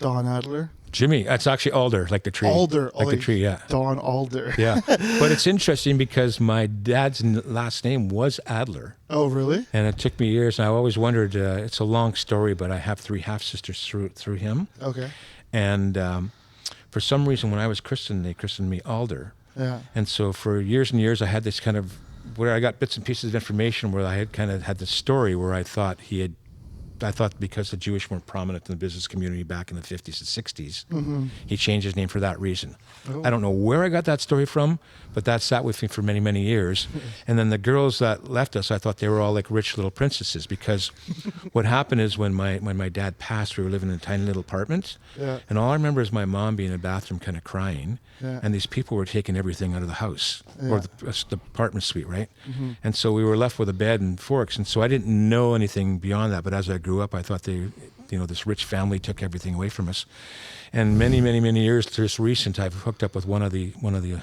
Don Adler. Jimmy. It's actually Alder, like the tree. Alder. Like the tree, yeah. Don Alder. Yeah. But it's interesting because my dad's last name was Adler. Oh, really? And it took me years. And I always wondered, it's a long story, but I have 3 half-sisters through him. Okay. And for some reason, when I was christened, they christened me Alder. Yeah. And so for years and years, I had this kind of, where I got bits and pieces of information where I had kind of had this story where I thought because the Jewish weren't prominent in the business community back in the 50s and 60s, he changed his name for that reason. Oh. I don't know where I got that story from, but that sat with me for many, many years. And then the girls that left us, I thought they were all like rich little princesses, because what happened is when my dad passed, we were living in a tiny little apartment. Yeah. And all I remember is my mom being in the bathroom kind of crying. Yeah. And these people were taking everything out of the house, or Yeah. the apartment suite, right? And so we were left with a bed and forks. And so I didn't know anything beyond that. But as I grew up, I thought this rich family took everything away from us. And many, many, many years just recent, I've hooked up with one of the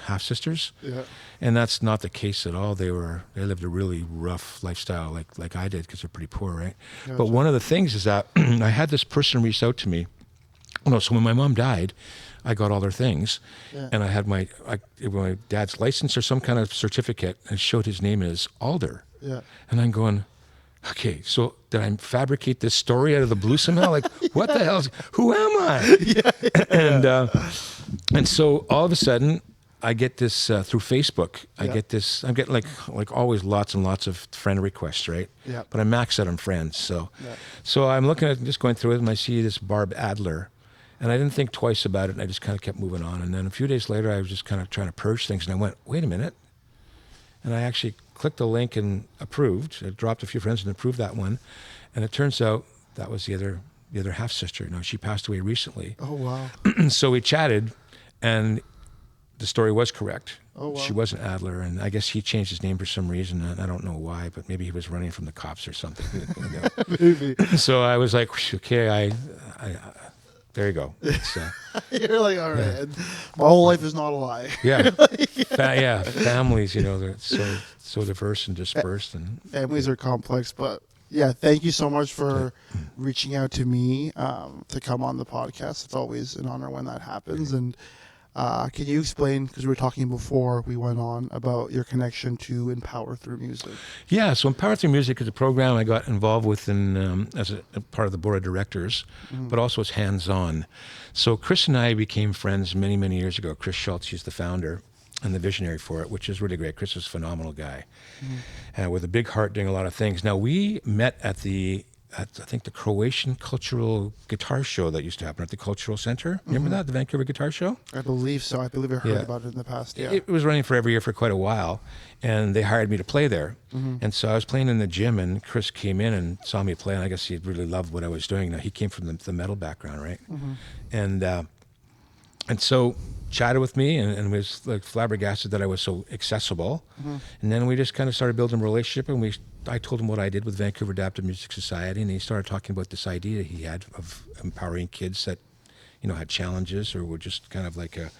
half sisters. Yeah. And that's not the case at all. They lived a really rough lifestyle, like I did, because they're pretty poor, right? Gotcha. But one of the things is that I had this person reach out to me. So when my mom died, I got all their things, and I had my dad's license or some kind of certificate, and it showed his name is Alder. Yeah. And I'm going, okay, so did I fabricate this story out of the blue somehow? Like, what the hell? Who am I? And so all of a sudden, I get this through Facebook. I get this. I'm getting like always lots and lots of friend requests, right? Yeah. But I max out on friends. So I'm looking at just going through it, and I see this Barb Adler. And I didn't think twice about it, and I just kind of kept moving on. And then a few days later, I was just kind of trying to purge things, and I went, wait a minute. And I actually clicked the link and approved. I dropped a few friends and approved that one. And it turns out that was the other half-sister. Now, she passed away recently. Oh, wow. So we chatted, and the story was correct. Oh, wow. She was an Adler, and I guess he changed his name for some reason. And I don't know why, but maybe he was running from the cops or something. Maybe. So I was like, okay, I there you go. You're like, all right. My whole life is not a lie. Yeah, families. They're so diverse and dispersed, and Families are complex, but yeah, thank you so much for reaching out to me to come on the podcast. It's always an honor when that happens. And can you explain, because we were talking before we went on, about your connection to Empower Through Music? Yeah, so Empower Through Music is a program I got involved with as a part of the board of directors, but also as hands-on. So Chris and I became friends many, many years ago. Chris Schultz, he's the founder and the visionary for it, which is really great. Chris is a phenomenal guy, with a big heart, doing a lot of things. Now, we met at I think the Croatian Cultural Guitar Show that used to happen at the Cultural Center. Remember that, the Vancouver Guitar Show? I believe so. I believe I heard about it in the past. Yeah. It was running for every year for quite a while, and they hired me to play there. And so I was playing in the gym, and Chris came in and saw me play, and I guess he really loved what I was doing. Now, he came from the metal background, right? And so chatted with me and was like flabbergasted that I was so accessible. And then we just kind of started building a relationship, and I told him what I did with Vancouver Adaptive Music Society, and he started talking about this idea he had of empowering kids that, had challenges or were just kind of like a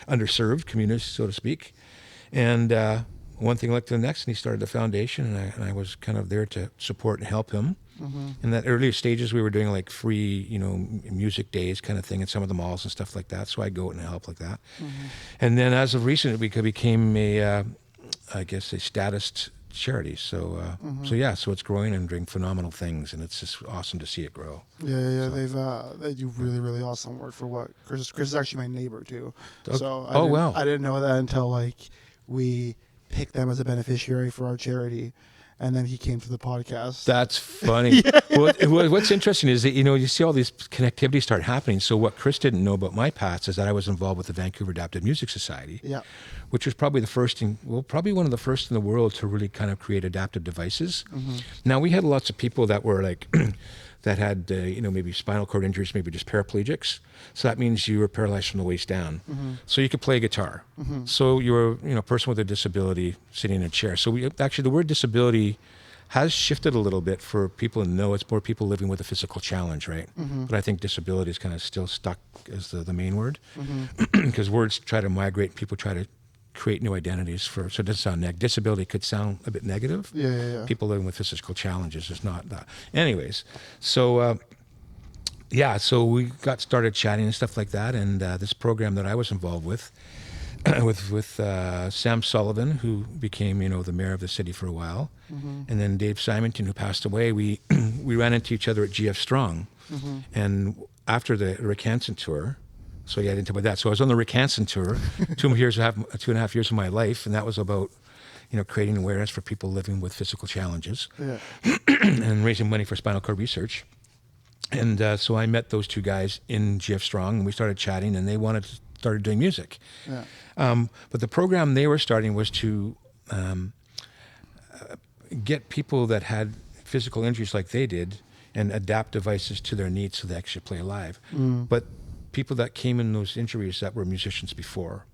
underserved community, so to speak. And one thing led to the next, and he started the foundation, and I was kind of there to support and help him. In that earlier stages, we were doing like free, music days kind of thing at some of the malls and stuff like that. So I'd go out and help like that. And then as of recent, we became a status charity. So so it's growing and doing phenomenal things, and it's just awesome to see it grow. Yeah. So. They do really, really awesome work for what Chris is actually my neighbor too. So wow. I didn't know that until we picked them as a beneficiary for our charity. And then he came to the podcast. That's funny. Well, what's interesting is that, you see all these connectivities start happening. So what Chris didn't know about my past is that I was involved with the Vancouver Adaptive Music Society, which was probably probably one of the first in the world to really kind of create adaptive devices. Now, we had lots of people that were like, that had, maybe spinal cord injuries, maybe just paraplegics. So that means you were paralyzed from the waist down. So you could play guitar. So you were, a person with a disability sitting in a chair. So the word disability has shifted a little bit for people to know. It's more people living with a physical challenge, right? But I think disability is kind of still stuck as the main word, because words try to migrate. People try to create new identities so it doesn't sound disability could sound a bit negative. Yeah. People living with physical challenges is not that. Anyways, so yeah, so we got started chatting and stuff like that, and this program that I was involved with, with Sam Sullivan, who became the mayor of the city for a while, and then Dave Simonton, who passed away. We we ran into each other at GF Strong, and after the Rick Hansen tour. So yeah, I didn't tell about that. So I was on the Rick Hansen tour, 2.5 years of my life, and that was about creating awareness for people living with physical challenges, and raising money for spinal cord research. And so I met those two guys in GF Strong, and we started chatting, and they started doing music. Yeah. But the program they were starting was to get people that had physical injuries like they did and adapt devices to their needs so they actually play live. But people that came in those injuries that were musicians before.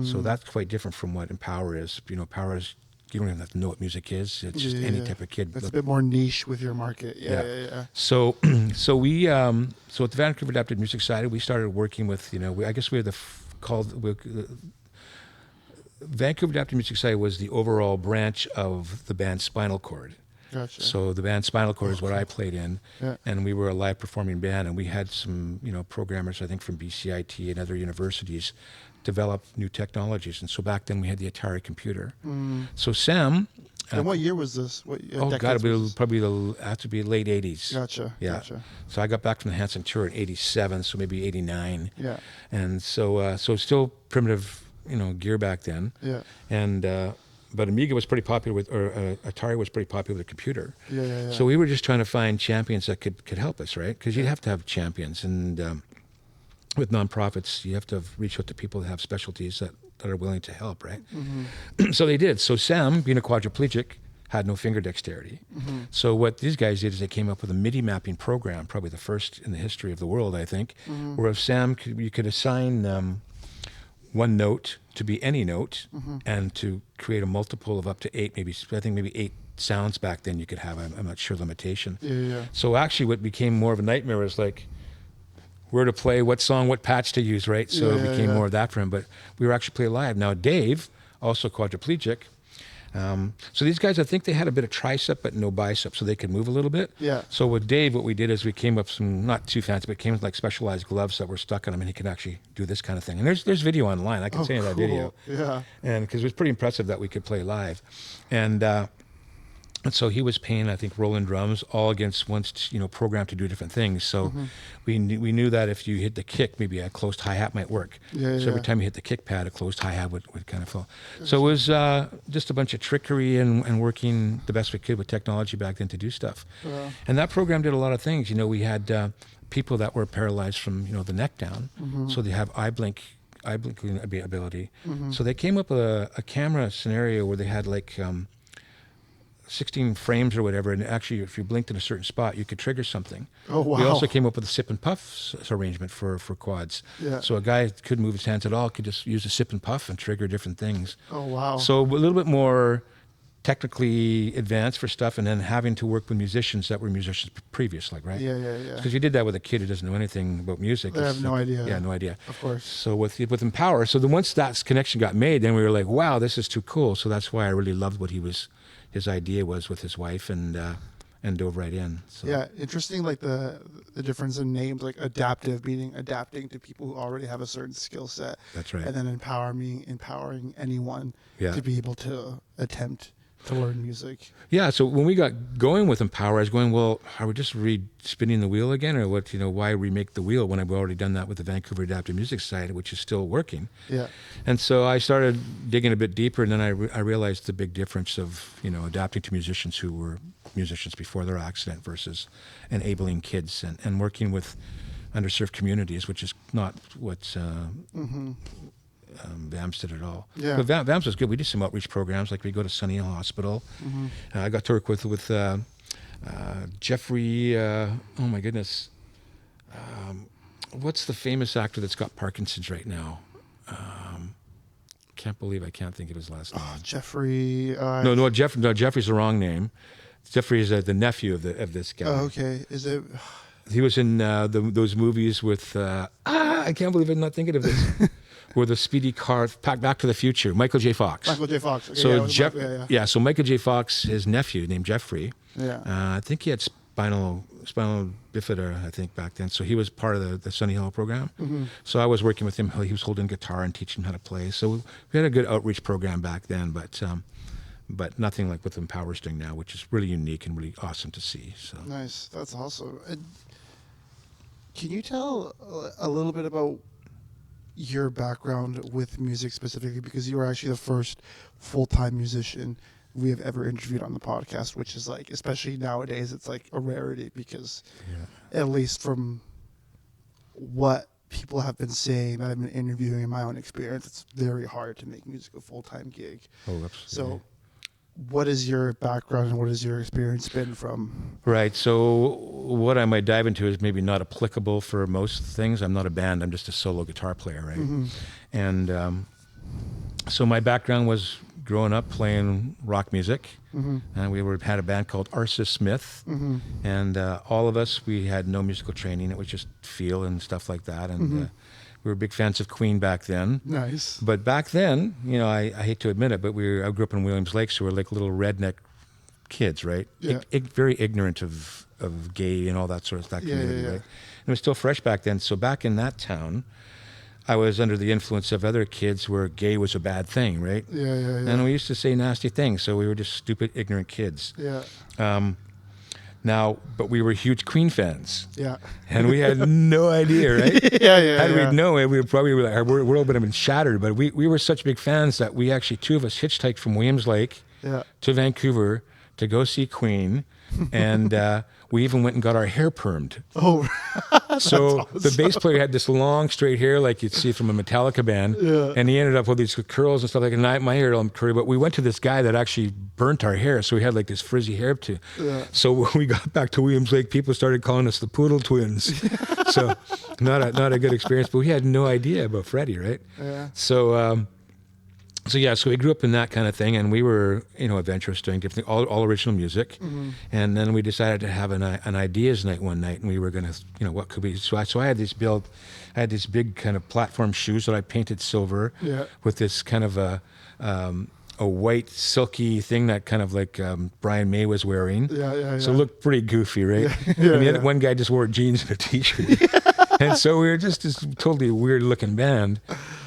So that's quite different from what Empower is. Empower is, you don't even have to know what music is. It's just any type of kid. That's a bit more niche with your market. Yeah. So we so at the Vancouver Adapted Music Society, we started working with I guess we were Vancouver Adapted Music Society was the overall branch of the band Spinal Cord. Gotcha. So the band Spinal Cord is what I played in, and we were a live performing band, and we had some programmers I think from BCIT and other universities develop new technologies, and so back then we had the Atari computer. So Sam. And what year was this? God, it was probably have to be late 80s. Gotcha. Yeah. Gotcha. So I got back from the Hansen tour in 87, so maybe 89. Yeah. And so still primitive, gear back then. Yeah. And but Amiga was pretty popular Atari was pretty popular with the computer. Yeah. So we were just trying to find champions that could help us, right? Because you'd have to have champions, and with nonprofits, you have to reach out to people that have specialties that are willing to help, right? So they did. So Sam, being a quadriplegic, had no finger dexterity. So what these guys did is they came up with a MIDI mapping program, probably the first in the history of the world, I think, where if Sam, you could assign one note to be any note, and to create a multiple of up to 8, maybe 8 sounds back then you could have. I'm not sure limitation. Yeah. So actually what became more of a nightmare was like where to play, what song, what patch to use, right? So it became more of that for him. But we were actually playing live. Now Dave, also quadriplegic. So these guys, I think they had a bit of tricep but no bicep, so they could move a little bit. Yeah. So with Dave, what we did is we came up some, not too fancy, but came with like specialized gloves that were stuck on him, and he could actually do this kind of thing. And there's video online. I can send you that video. Yeah. And because it was pretty impressive that we could play live. And so he was paying, I think, rolling drums, all against once, programmed to do different things. So we knew that if you hit the kick, maybe a closed hi-hat might work. So every time you hit the kick pad, a closed hi-hat would kind of fall. So it was just a bunch of trickery and working the best we could with technology back then to do stuff. And that program did a lot of things. We had people that were paralyzed from, the neck down. So they have eye blinking ability. So they came up with a camera scenario where they had like 16 frames or whatever, and actually if you blinked in a certain spot you could trigger something. Oh wow. We also came up with a sip and puff arrangement for quads. So a guy couldn't move his hands at all, could just use a sip and puff and trigger different things. Oh wow. So a little bit more technically advanced for stuff, and then having to work with musicians that were musicians previously, right? Yeah. Because you did that with a kid who doesn't know anything about music. They have no idea. Yeah, no idea. Of course. So with Empower, so then once that connection got made, then we were like, wow, this is too cool. So that's why I really loved what his idea was with his wife, and dove right in. So. Yeah, interesting. Like the difference in names, like adaptive meaning adapting to people who already have a certain skill set. That's right. And then empowering anyone to be able to attempt to learn music. Yeah. So when we got going with Empower, I was going, well, are we just spinning the wheel again, or what? Why remake the wheel when I've already done that with the Vancouver Adapted Music Society, which is still working? Yeah. And so I started digging a bit deeper, and then I realized the big difference of adapting to musicians who were musicians before their accident versus enabling kids and working with underserved communities, which is not what VAMS did at all. Yeah. But VAMS was good. We did some outreach programs, like we go to Sunny Hill Hospital. I got to work with Jeffrey, oh my goodness, what's the famous actor that's got Parkinson's right now? Can't believe I can't think of his last name. Jeffrey. No, Jeffrey's the wrong name. Jeffrey is the nephew of this guy. Oh, okay. Is it? He was in those movies with, I can't believe I'm not thinking of this. Where the speedy car, Back to the Future, Michael J. Fox. Michael J. Fox. Okay, So so Michael J. Fox, his nephew named Jeffrey. Yeah. I think he had spinal bifida, I think, back then. So he was part of the Sunny Hill program. So I was working with him. He was holding guitar and teaching him how to play. So we had a good outreach program back then, but nothing like what Empower's doing now, which is really unique and really awesome to see. So nice. That's awesome. Can you tell a little bit about your background with music specifically? Because you were actually the first full-time musician we have ever interviewed on the podcast, which is like, especially nowadays, it's like a rarity because at least from what people have been saying that I've been interviewing in my own experience, it's very hard to make music a full-time gig. Oh, absolutely. So what is your background and what has your experience been from? Right. So what I might dive into is maybe not applicable for most things. I'm not a band. I'm just a solo guitar player, right? And so my background was growing up playing rock music. And we had a band called Arsis Smith. And all of us, we had no musical training. It was just feel and stuff like that. And we were big fans of Queen back then. Nice. But back then, you know, I hate to admit it, but I grew up in Williams Lake, so we're like little redneck kids, right? Yeah. Very ignorant of gay and all that sort of stuff. Community, right? And it was still fresh back then. So back in that town, I was under the influence of other kids where gay was a bad thing, right? And we used to say nasty things, so we were just stupid, ignorant kids. Now, but we were huge Queen fans. And we had no idea, right? Had we known it, we would probably like, our world would have been shattered. But we were such big fans that we actually, two of us hitchhiked from Williams Lake to Vancouver to go see Queen. And we even went and got our hair permed. Oh, so awesome. The bass player had this long straight hair like you'd see from a Metallica band. And he ended up with these curls and stuff like that. And my hair all curly, but we went to this guy that actually burnt our hair. So we had like this frizzy hair too. So when we got back to Williams Lake, people started calling us the Poodle Twins. So not a good experience, but we had no idea about Freddie, right? So we grew up in that kind of thing, and we were, you know, adventurous, doing different, all original music, and then we decided to have an ideas night one night, and we were going to, you know, what could we? So I had these big kind of platform shoes that I painted silver, with this kind of a white silky thing that kind of like Brian May was wearing. So it looked pretty goofy, right? And the other one guy just wore jeans and a t-shirt. And so we were just this totally weird looking band.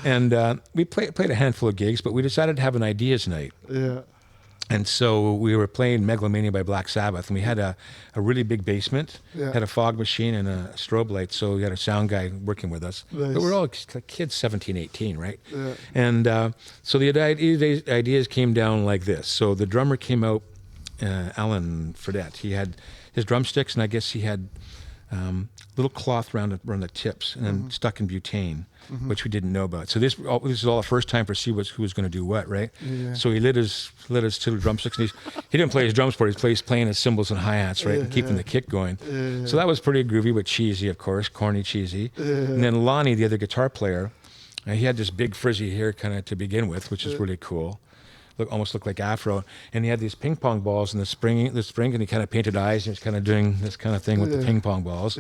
And we played a handful of gigs, but we decided to have an ideas night. And so we were playing Megalomania by Black Sabbath, and we had a really big basement, had a fog machine and a strobe light, so we had a sound guy working with us. But we were all kids, 17, 18, right? And so the ideas came down like this. So the drummer came out, Alan Fredette. He had his drumsticks, and I guess he had little cloth around the tips and then stuck in butane, which we didn't know about. So this is all the first time for who was going to do what, right? So he lit his two drumsticks. And he didn't play his drums part. He was playing his cymbals and hi-hats, right, and keeping the kick going. So that was pretty groovy, but cheesy, of course, corny, cheesy. And then Lonnie, the other guitar player, he had this big frizzy hair kind of to begin with, which is really cool. Almost looked like afro, and he had these ping pong balls in the spring, and he kind of painted eyes, and he was kind of doing this kind of thing with the ping pong balls.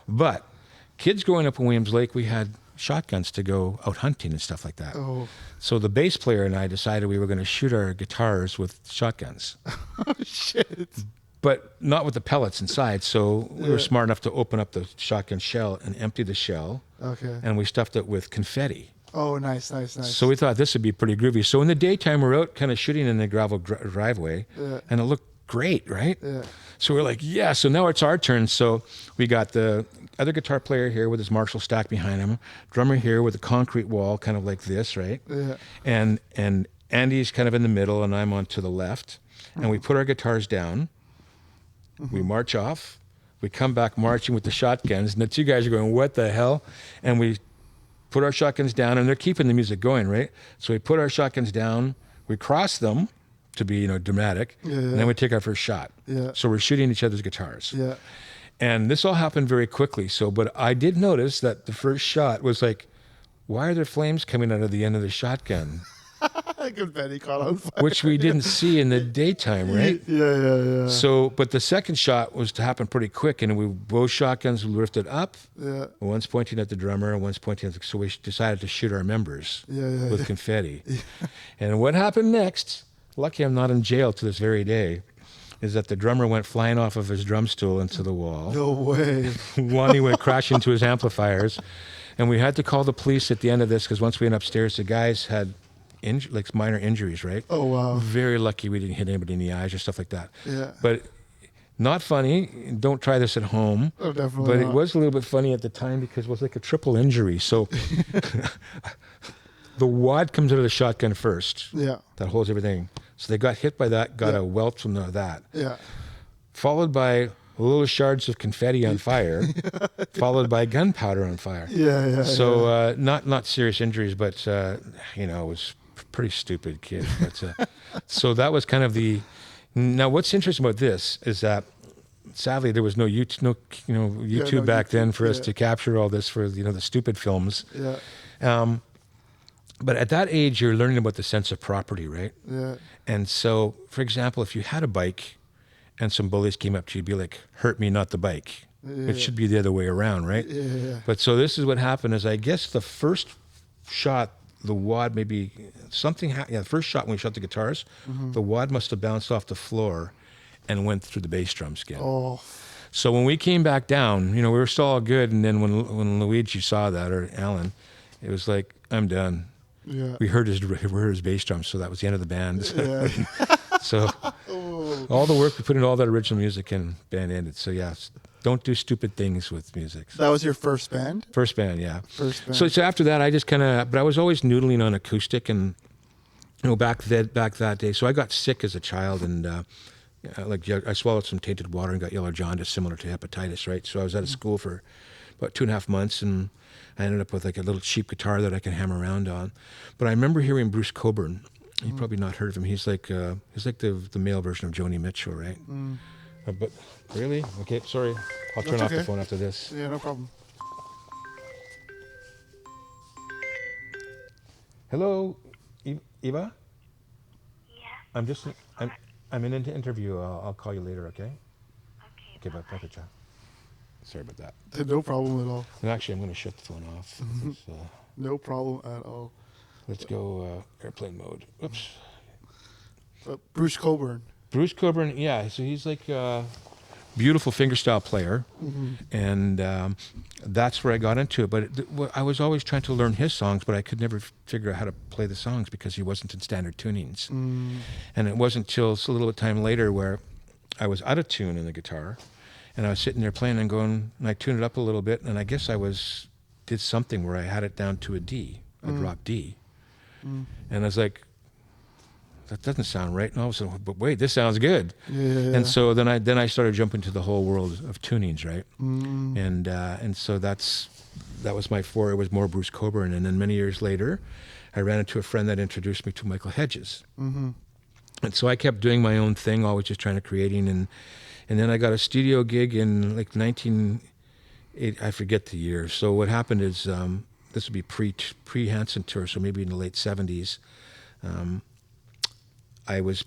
But kids growing up in Williams Lake, we had shotguns to go out hunting and stuff like that. So the bass player and I decided we were going to shoot our guitars with shotguns. Oh shit! But not with the pellets inside. So we were smart enough to open up the shotgun shell and empty the shell. And we stuffed it with confetti. Oh, nice. So we thought this would be pretty groovy. So in the daytime, we're out kind of shooting in the gravel driveway, and it looked great, right? So we're like, yeah. So now it's our turn. So we got the other guitar player here with his Marshall stack behind him, drummer here with a concrete wall, kind of like this, right? And Andy's kind of in the middle, and I'm on to the left. And we put our guitars down. We march off. We come back marching with the shotguns, and the two guys are going, "What the hell?" And we put our shotguns down, and they're keeping the music going, right? So we put our shotguns down, we cross them to be, you know, dramatic, and then we take our first shot. So we're shooting each other's guitars. And this all happened very quickly. But I did notice that the first shot was like, why are there flames coming out of the end of the shotgun? Confetti caught on fire. Which we didn't see in the daytime, right? So, but the second shot was to happen pretty quick, and both shotguns lifted up. One's pointing at the drummer, and one's pointing at so we decided to shoot our members with confetti. And what happened next? Lucky I'm not in jail to this very day. is that the drummer went flying off of his drum stool into the wall. No way. Lonnie went crashing into his amplifiers. And we had to call the police at the end of this because once we went upstairs, the guys had like minor injuries, right? Oh, wow. Very lucky we didn't hit anybody in the eyes or stuff like that. Yeah. But not funny. Don't try this at home. Oh, definitely But not. it was a little bit funny at the time because it was like a triple injury. So the wad comes out of the shotgun first. Yeah. That holds everything. So they got hit by that, got a welt from that. Yeah. Followed by little shards of confetti on fire, followed by gunpowder on fire. Yeah. So not serious injuries, but it was pretty stupid kid. But so that was kind of the. Now, what's interesting about this is that sadly there was no YouTube back then for us to capture all this for the stupid films. Yeah. But at that age, you're learning about the sense of property, right? Yeah. And so, for example, if you had a bike and some bullies came up to you, you'd be like, hurt me, not the bike. Yeah. It should be the other way around, right? Yeah. But so this is what happened is I guess the first shot, the wad maybe something, the first shot when we shot the guitars, the wad must have bounced off the floor and went through the bass drum skin. Oh. So when we came back down, we were still all good. And then when Luigi saw that, or Alan, it was like, I'm done. Yeah. We heard his bass drum, so that was the end of the band. Yeah. So all the work we put into all that original music and band ended. So yeah, don't do stupid things with music. That was your first band? First band, yeah. First band. So after that, I just but I was always noodling on acoustic and, back that day. So I got sick as a child and I swallowed some tainted water and got yellow jaundice, similar to hepatitis, right? So I was out of school for about 2.5 months and I ended up with like a little cheap guitar that I can hammer around on. But I remember hearing Bruce Coburn. You've probably not heard of him. He's like the male version of Joni Mitchell, right? But really? Okay, sorry. I'll turn off the phone after this. Yeah, no problem. Hello, Eva? Yeah. I'm in an interview. I'll call you later, okay? Okay. Okay, bye, ciao. Sorry about that. No problem at all. And actually, I'm going to shut the phone off. No problem at all. Let's go airplane mode. Oops. Bruce Coburn. Bruce Coburn, yeah. So he's like a beautiful fingerstyle player. And that's where I got into it. But I was always trying to learn his songs, but I could never figure out how to play the songs because he wasn't in standard tunings. And it wasn't until a little bit time later where I was out of tune in the guitar. And I was sitting there playing and going, and I tuned it up a little bit, and I guess did something where I had it down to a D, a drop D. And I was like, that doesn't sound right. And all of a sudden, but wait, this sounds good. Yeah. And so then I started jumping to the whole world of tunings, right? And so that was my foray. It was more Bruce Coburn. And then many years later, I ran into a friend that introduced me to Michael Hedges. And so I kept doing my own thing, always just trying to creating. And then I got a studio gig in like 1980, I forget the year. So what happened is, this would be pre Hanson tour, so maybe in the late 70s. I was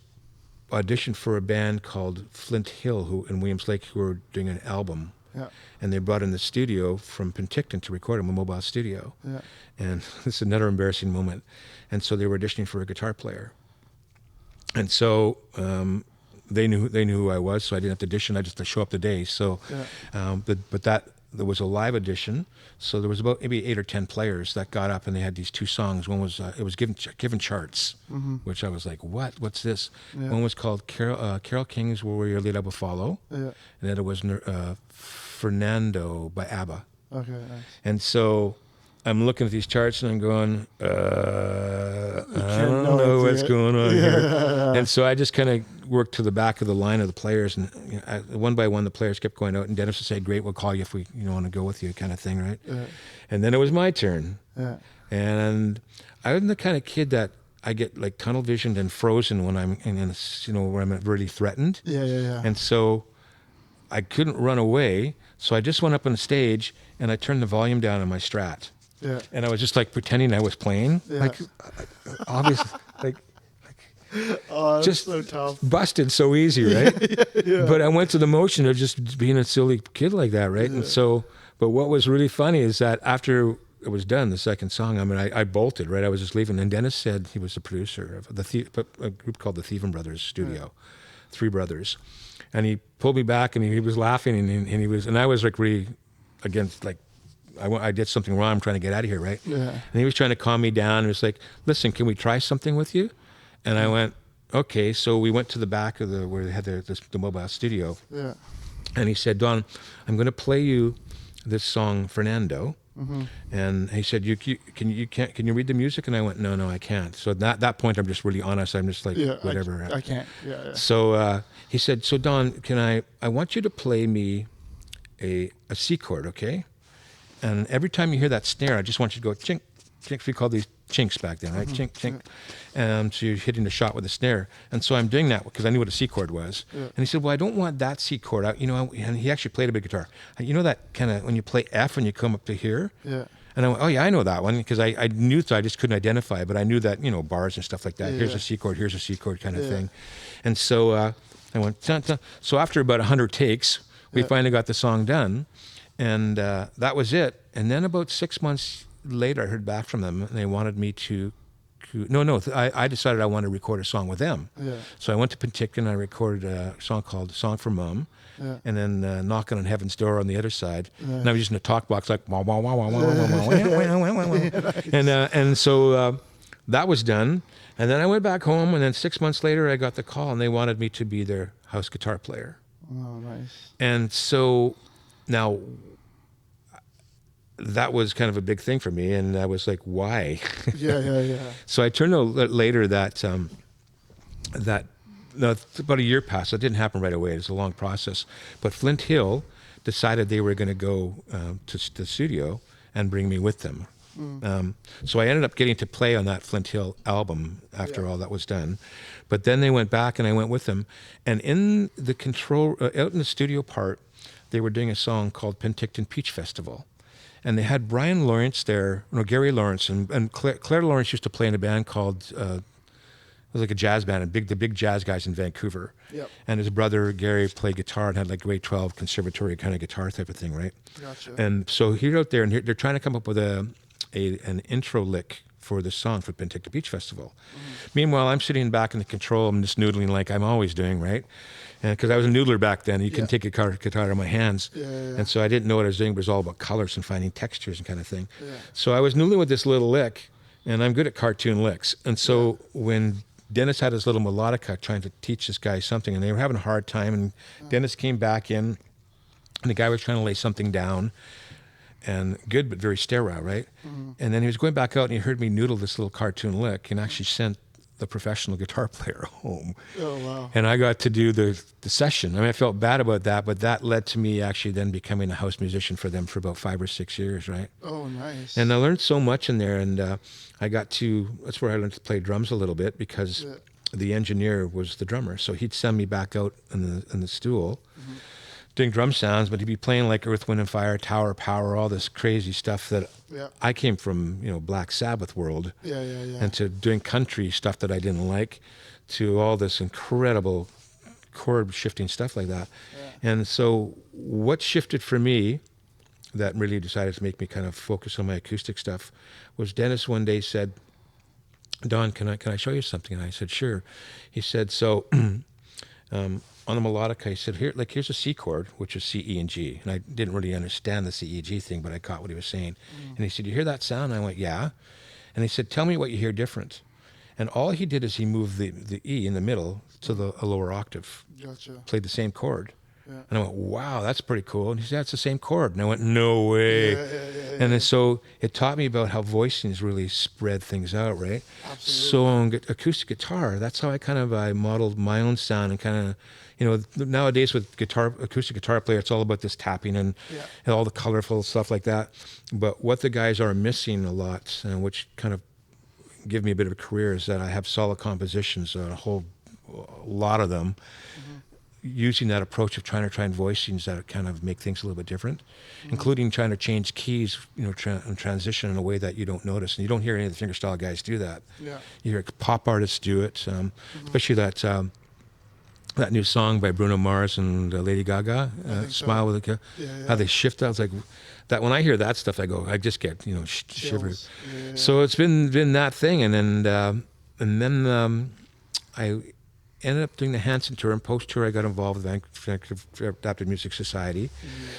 auditioned for a band called Flint Hill in Williams Lake who were doing an album. Yeah. And they brought in the studio from Penticton to record them, a mobile studio. Yeah. And this is another embarrassing moment. And so they were auditioning for a guitar player. And so they knew who I was, so I didn't have to audition. I just had to show up the day. So, but there was a live audition. So there was about maybe 8 or 10 players that got up, and they had these 2 songs. One was it was given charts, which I was like, what? What's this? Yeah. One was called Carole King's "Will Your Lead I Will Follow," and then it was Fernando by ABBA. Okay, nice. And so I'm looking at these charts and I'm going, I don't know what's going on here. And so I just kind of worked to the back of the line of the players, and one by one the players kept going out, and Dennis would say, "Great, we'll call you if we want to go with you," kind of thing, right? And then it was my turn. And I'm the kind of kid that I get like tunnel visioned and frozen when I'm where I'm really threatened. And so I couldn't run away, so I just went up on the stage and I turned the volume down on my Strat. And I was just like pretending I was playing, like obviously, like oh, just so tough. Busted so easy, right? But I went through the motion of just being a silly kid like that, right? And so, but what was really funny is that after it was done, the second song, I mean, I bolted, right? I was just leaving, and Dennis said, he was the producer of a group called the Thievin Brothers Studio. three brothers, and he pulled me back and he was laughing and I was like really against like. I did something wrong. I'm trying to get out of here, right? Yeah. And he was trying to calm me down. It was like, listen, can we try something with you? And I went, okay. So we went to the back of where they had the mobile studio. Yeah. And he said, Don, I'm going to play you this song, Fernando. Mm-hmm. And he said, can you read the music? And I went, no, I can't. So at that point, I'm just really honest. I'm just like, whatever. I can't. Yeah. So he said, so Don, I want you to play me a C chord, okay? And every time you hear that snare, I just want you to go chink, chink. We called these chinks back then, right? Chink, chink. And so you're hitting the shot with a snare. And so I'm doing that because I knew what a C chord was. Yeah. And he said, well, I don't want that C chord. And he actually played a big guitar. You know that kind of, when you play F and you come up to here? Yeah. And I went, oh yeah, I know that one, because I knew, so I just couldn't identify it, but I knew that, bars and stuff like that. Yeah, here's a C chord, here's a C chord kind of thing. And so I went, dun, dun. So after about 100 takes, we finally got the song done. And that was it. And then about 6 months later, I heard back from them, and they wanted me to I decided I wanted to record a song with them. Yeah. So I went to Penticton, I recorded a song called Song for Mom, and then Knocking on Heaven's Door on the other side. And I was using a talk box like, wah, wah, wah, wah, wah, wah, wah, wah. And so that was done. And then I went back home, and then 6 months later, I got the call, and they wanted me to be their house guitar player. Oh, nice. And so now that was kind of a big thing for me, and I was like, why? Yeah. So I turned out later that about a year passed. It didn't happen right away. It was a long process. But Flint Hill decided they were going to go to the studio and bring me with them. So I ended up getting to play on that Flint Hill album after all that was done. But then they went back, and I went with them. And in the out in the studio part, they were doing a song called Penticton Peach Festival. And they had Brian Lawrence there, Gary Lawrence, and Claire Lawrence used to play in a band called, it was like a jazz band, the big jazz guys in Vancouver. Yep. And his brother, Gary, played guitar and had like grade 12 conservatory kind of guitar type of thing, right? Gotcha. And so he's out there, and they're trying to come up with an intro lick for the song for Penticton Beach Festival. Mm-hmm. Meanwhile, I'm sitting back in the control, I'm just noodling like I'm always doing, right? And because I was a noodler back then, you couldn't take a guitar out of my hands. And so I didn't know what I was doing, but it was all about colors and finding textures and kind of thing. So I was noodling with this little lick, and I'm good at cartoon licks. And so when Dennis had his little melodica trying to teach this guy something, and they were having a hard time, and Dennis came back in, and the guy was trying to lay something down, and good but very sterile, right? Mm-hmm. And then he was going back out, and he heard me noodle this little cartoon lick, and actually sent the professional guitar player home. Oh, wow. And I got to do the session. I mean, I felt bad about that, but that led to me actually then becoming a house musician for them for about 5 or 6 years, right? Oh, nice. And I learned so much in there, and that's where I learned to play drums a little bit, because the engineer was the drummer. So he'd send me back out in the stool, doing drum sounds, but he'd be playing like Earth, Wind and Fire, Tower of Power, all this crazy stuff that I came from, Black Sabbath world, and to doing country stuff that I didn't like, to all this incredible chord shifting stuff like that. And so what shifted for me that really decided to make me kind of focus on my acoustic stuff was Dennis one day said, Don, can I show you something? And I said, sure. He said, so on the melodica, he said, here's a C chord, which is C, E, and G. And I didn't really understand the C, E, G thing, but I caught what he was saying. And he said, you hear that sound? And I went, yeah. And he said, tell me what you hear different. And all he did is he moved the E in the middle to a lower octave. Gotcha. Played the same chord. Yeah. And I went, wow, that's pretty cool. And he said, that's the same chord. And I went, no way. And then so it taught me about how voicings really spread things out, right? Absolutely. So on acoustic guitar, that's how I modeled my own sound, and kind of, nowadays with acoustic guitar player, it's all about this tapping and all the colorful stuff like that. But what the guys are missing a lot, and which kind of give me a bit of a career, is that I have solid compositions, a lot of them, using that approach of trying to find voicings that kind of make things a little bit different, including trying to change keys, and transition in a way that you don't notice. And you don't hear any of the fingerstyle guys do that. Yeah. You hear pop artists do it, especially that new song by Bruno Mars and Lady Gaga, Smile with a how they shift. I was like, that when I hear that stuff, I just get shivers. So it's been that thing, and then I ended up doing the Hanson tour, and post-tour I got involved with Vancouver Adapted Music Society,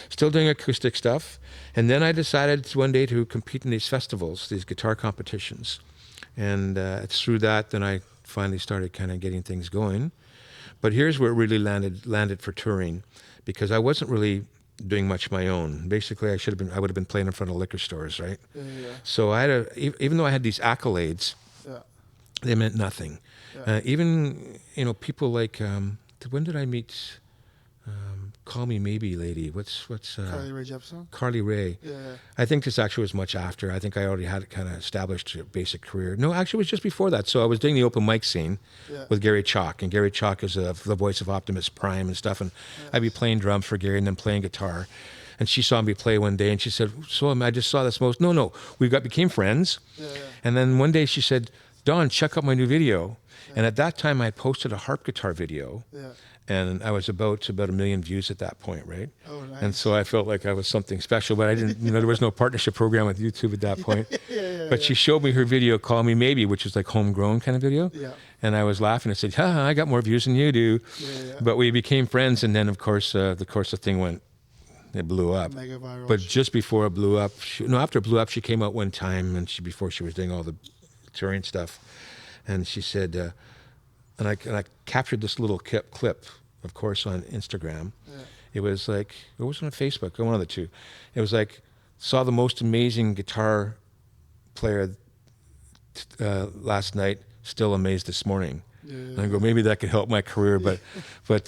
still doing acoustic stuff. And then I decided one day to compete in these festivals, these guitar competitions. And it's through that then I finally started kind of getting things going. But here's where it really landed for touring, because I wasn't really doing much of my own. Basically, I would have been playing in front of liquor stores, right? So I had even though I had these accolades, they meant nothing. Even people like when did I meet Call Me Maybe lady? What's Carly Rae Jepsen? Carly Rae. I think this actually was much after. I think I already had kind of established a basic career. No, actually it was just before that. So I was doing the open mic scene with Gary Chalk, and Gary Chalk is the voice of Optimus Prime and stuff, and I'd be playing drums for Gary and then playing guitar. And she saw me play one day, and she said, "So I just saw this most." No, we became friends. And then one day she said, "Don, check out my new video." And at that time I posted a harp guitar video. And I was about 1 million views at that point, right? Oh, nice. And so I felt like I was something special, but I didn't, there was no partnership program with YouTube at that point. But she showed me her video, Call Me Maybe, which was like homegrown kind of video. And I was laughing. I said, I got more views than you do. But we became friends. And then, of course, the thing went, it blew up. Mega viral. But just before it blew up, after it blew up, she came out one time, and before she was doing all the touring stuff. And she said, and I captured this little clip, of course, on Instagram. It was like, it wasn't on Facebook, one of the two. It was like, saw the most amazing guitar player last night, still amazed this morning. And I go, maybe that could help my career, but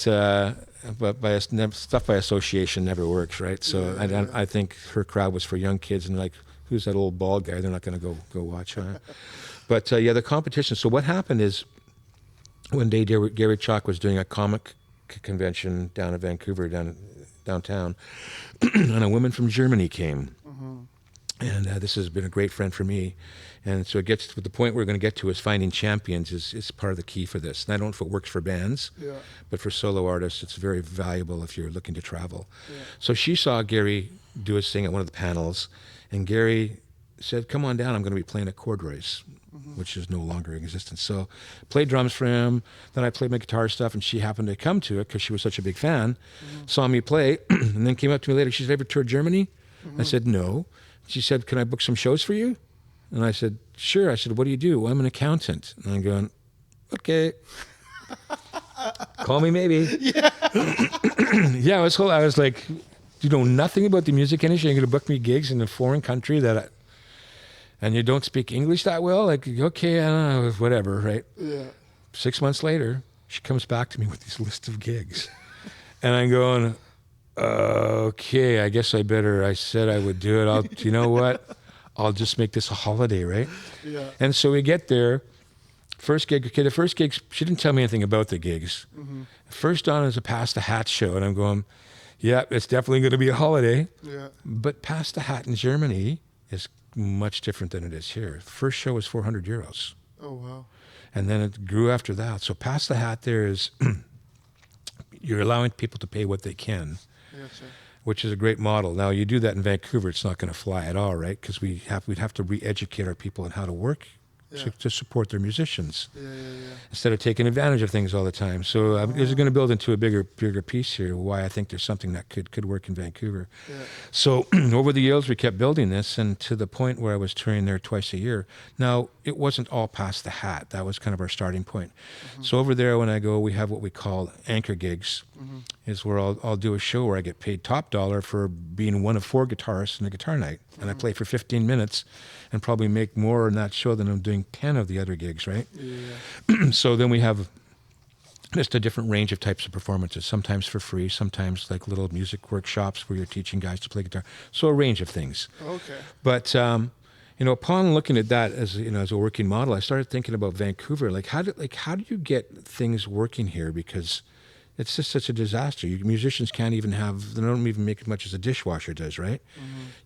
stuff by association never works, right? So I think her crowd was for young kids, and like, who's that old bald guy? They're not going to go watch, huh? But the competition. So what happened is, one day Gary Chalk was doing a comic convention down in Vancouver, downtown, and a woman from Germany came. And this has been a great friend for me. And so it gets to the point we're going to get to is finding champions is part of the key for this. And I don't know if it works for bands, but for solo artists, it's very valuable if you're looking to travel. So she saw Gary do his thing at one of the panels, and Gary said, "Come on down, I'm going to be playing at Corduroy's," which is no longer in existence. So played drums for him. Then I played my guitar stuff, and she happened to come to it because she was such a big fan, saw me play, and then came up to me later. She said, "Ever toured Germany?" I said, "No." She said, "Can I book some shows for you?" And I said, "Sure." I said, "What do you do?" "Well, I'm an accountant." And I'm going, "Okay." Call me maybe. I was like, you know nothing about the music industry. You're going to book me gigs in a foreign country and you don't speak English that well? Like, okay, I don't know, whatever, right? 6 months later, she comes back to me with this list of gigs. And I'm going, okay, I guess I said I would do it. You know what? I'll just make this a holiday, right? And so we get there. First gig, the first gigs, she didn't tell me anything about the gigs. First on is a Pass the Hat show. And I'm going, yeah, it's definitely going to be a holiday. But Pass the Hat in Germany is much different than it is here. First show was 400 euros. Oh, wow. And then it grew after that. So Pass the Hat there is, you're allowing people to pay what they can, which is a great model. Now, you do that in Vancouver, it's not going to fly at all, right? Because we'd have to re-educate our people on how to work to support their musicians instead of taking advantage of things all the time. So this is going to build into a bigger piece here, why I think there's something that could work in Vancouver. So over the years, we kept building this, and to the point where I was touring there twice a year. Now, it wasn't all Pass the Hat. That was kind of our starting point. So over there, when I go, we have what we call anchor gigs, is where I'll do a show where I get paid top dollar for being one of 4 guitarists in a guitar night. And I play for 15 minutes and probably make more in that show than I'm doing 10 of the other gigs, right? So then we have just a different range of types of performances, sometimes for free, sometimes like little music workshops where you're teaching guys to play guitar. So a range of things. But, upon looking at that as a working model, I started thinking about Vancouver. How do you get things working here? Because it's just such a disaster. Musicians they don't even make as much as a dishwasher does, right?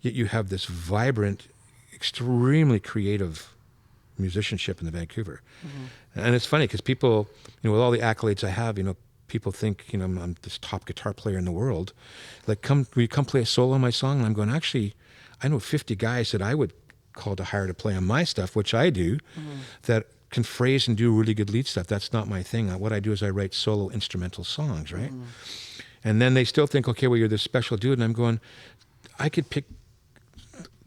Yet you have this vibrant, extremely creative musicianship in the Vancouver. And it's funny because people, with all the accolades I have, people think, I'm this top guitar player in the world. Like, will you come play a solo on my song? And I'm going, actually, I know 50 guys that I would call to hire to play on my stuff, which I do, that can phrase and do really good lead stuff. That's not my thing. What I do is I write solo instrumental songs, right? And then they still think, okay, well, you're this special dude. And I'm going, I could pick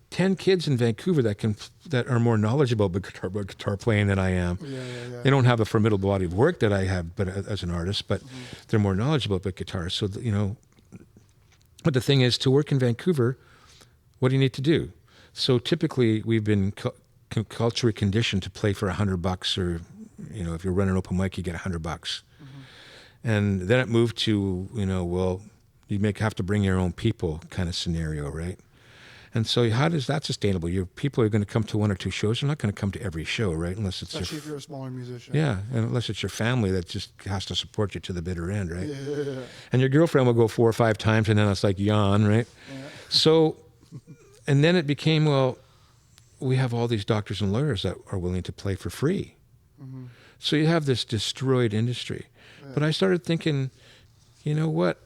10 kids in Vancouver that are more knowledgeable about guitar playing than I am. They don't have a formidable body of work that I have, but as an artist, but they're more knowledgeable about guitar. So, but the thing is, to work in Vancouver, what do you need to do? So typically we've been culturally conditioned to play for $100, or, if you're running an open mic, you get $100. And then it moved to, well, you have to bring your own people kind of scenario, right? And so how is that sustainable? Your people are going to come to one or two shows. They're not going to come to every show, right? Unless it's especially if you're a smaller musician. Yeah, and unless it's your family that just has to support you to the bitter end, right? Yeah. And your girlfriend will go 4 or 5 times, and then it's like yawn, right? Yeah. So, and then it became, well, we have all these doctors and lawyers that are willing to play for free. So you have this destroyed industry. Yeah. But I started thinking, you know what?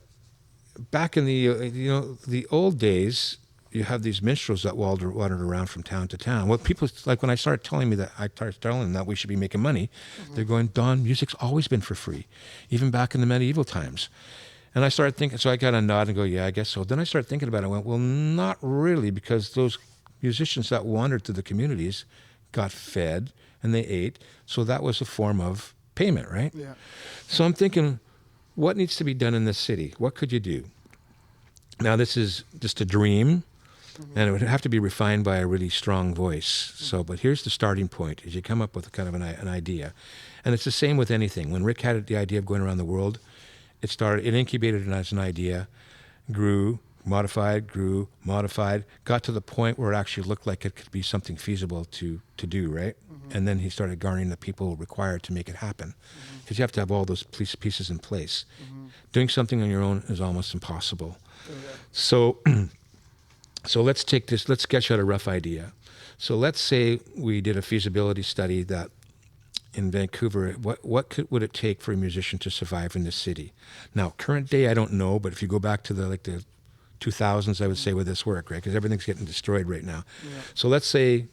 Back in the old days, you have these minstrels that wandered around from town to town. What people, like when I started telling them that we should be making money, they're going, Don, music's always been for free, even back in the medieval times. And I started thinking, so I got a nod and go, yeah, I guess so. Then I started thinking about it. I went, well, not really, because those musicians that wandered to the communities got fed and they ate. So that was a form of payment, right? Yeah. So I'm thinking, what needs to be done in this city? What could you do? Now, this is just a dream. And it would have to be refined by a really strong voice. So, but here's the starting point: is you come up with kind of an idea, and it's the same with anything. When Rick had the idea of going around the world, it incubated as an idea, grew, modified, got to the point where it actually looked like it could be something feasible to do, right? And then he started garnering the people required to make it happen, because you have to have all those pieces in place. Doing something on your own is almost impossible. So. So let's sketch out a rough idea. So let's say we did a feasibility study that in Vancouver, what would it take for a musician to survive in this city? Now, current day, I don't know, but if you go back to the 2000s, I would say, with this work, right? Because everything's getting destroyed right now. Yeah. So let's say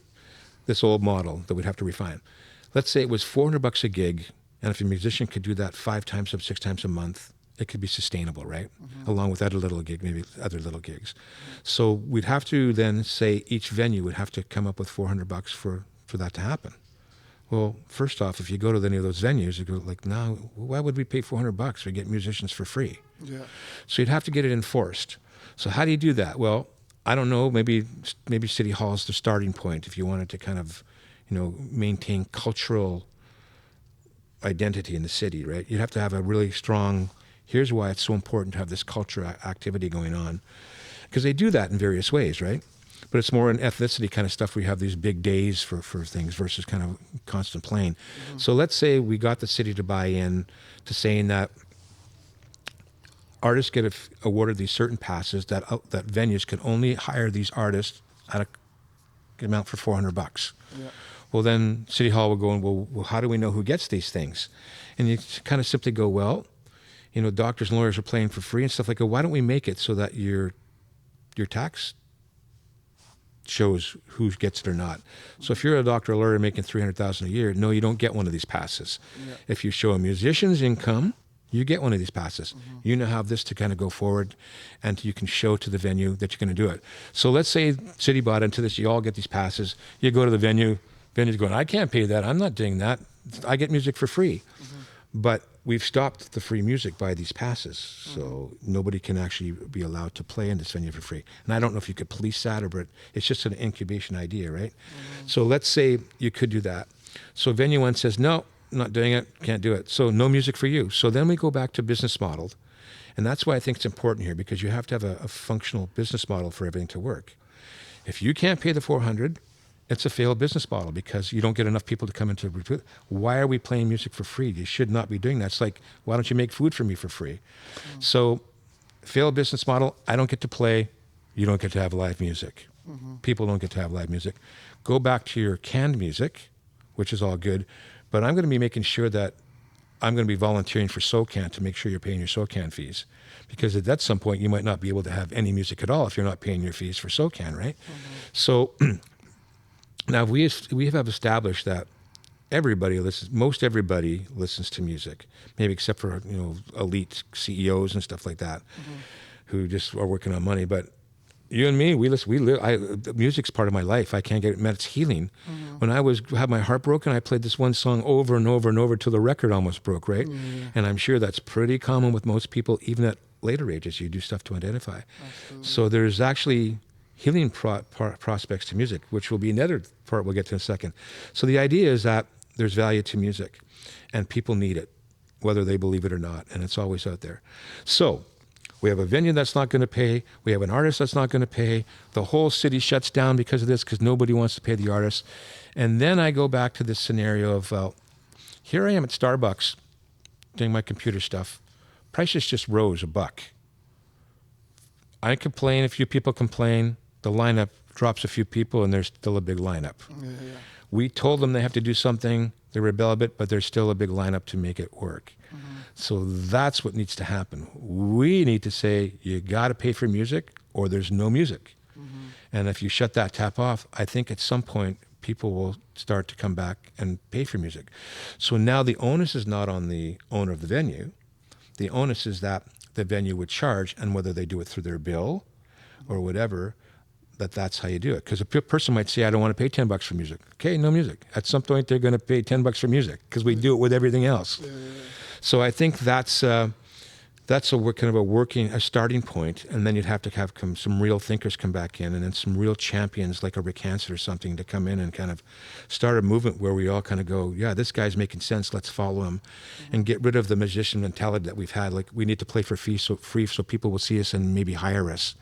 this old model that we'd have to refine. Let's say it was $400 a gig, and if a musician could do that 5 times or 6 times a month, it could be sustainable, right? Along with other little gigs, maybe other little gigs. So we'd have to then say each venue would have to come up with $400 for that to happen. Well, first off, if you go to any of those venues, you go like, now, why would we pay $400? We get musicians for free. Yeah. So you'd have to get it enforced. So how do you do that? Well, I don't know. Maybe City Hall is the starting point if you wanted to kind of, maintain cultural identity in the city, right? You'd have to have a really strong. Here's why it's so important to have this cultural activity going on. Because they do that in various ways, right? But it's more an ethnicity kind of stuff where you have these big days for things versus kind of constant playing. So let's say we got the city to buy in to saying that artists get awarded these certain passes, that venues can only hire these artists at an amount for $400. Yeah. Well, then City Hall will go, well, how do we know who gets these things? And you kind of simply go, well, doctors and lawyers are playing for free and stuff like that. Why don't we make it so that your tax shows who gets it or not? So if you're a doctor or lawyer making $300,000 a year, no, you don't get one of these passes. Yeah. If you show a musician's income, you get one of these passes. You now have this to kind of go forward, and you can show to the venue that you're going to do it. So let's say city bought into this. You all get these passes. You go to the venue. Venue's going, I can't pay that. I'm not doing that. I get music for free. But we've stopped the free music by these passes, so nobody can actually be allowed to play in this venue for free. And I don't know if you could police that, but it's just an incubation idea, right? So let's say you could do that. So venue 1 says, no, I'm not doing it, can't do it. So no music for you. So then we go back to business model. And that's why I think it's important here, because you have to have a functional business model for everything to work. If you can't pay the $400, it's a failed business model, because you don't get enough people to come into it. Why are we playing music for free? You should not be doing that. It's like, why don't you make food for me for free? So, failed business model, I don't get to play, you don't get to have live music. People don't get to have live music. Go back to your canned music, which is all good, but I'm going to be making sure that I'm going to be volunteering for SOCAN to make sure you're paying your SOCAN fees. Because at some point, you might not be able to have any music at all if you're not paying your fees for SOCAN, right? So, now, we have established that everybody listens. Most everybody listens to music, maybe except for elite CEOs and stuff like that, who just are working on money. But you and me, we listen. We live. Music's part of my life. I can't get it. It's healing. When I had my heart broken, I played this one song over and over and over till the record almost broke. Right, and I'm sure that's pretty common with most people, even at later ages. You do stuff to identify. Absolutely. So there's actually healing prospects to music, which will be another part we'll get to in a second. So the idea is that there's value to music, and people need it, whether they believe it or not, and it's always out there. So we have a venue that's not going to pay. We have an artist that's not going to pay. The whole city shuts down because of this, because nobody wants to pay the artist. And then I go back to this scenario of, here I am at Starbucks doing my computer stuff. Prices just rose $1. I complain, a few people complain. The lineup drops a few people, and there's still a big lineup. Yeah. We told them they have to do something. They rebel a bit, but there's still a big lineup to make it work. So that's what needs to happen. We need to say, you got to pay for music or there's no music. And if you shut that tap off, I think at some point people will start to come back and pay for music. So now the onus is not on the owner of the venue. The onus is that the venue would charge, and whether they do it through their bill or whatever, that's how you do it. Because a person might say, I don't want to pay $10 for music. Okay, no music. At some point, they're going to pay $10 for music because we do it with everything else. So I think that's a starting point, and then you'd have to have some real thinkers come back in, and then some real champions like a Rick Hansen or something to come in and kind of start a movement where we all kind of go, yeah, this guy's making sense, let's follow him, and get rid of the magician mentality that we've had. Like, we need to play for free so people will see us and maybe hire us.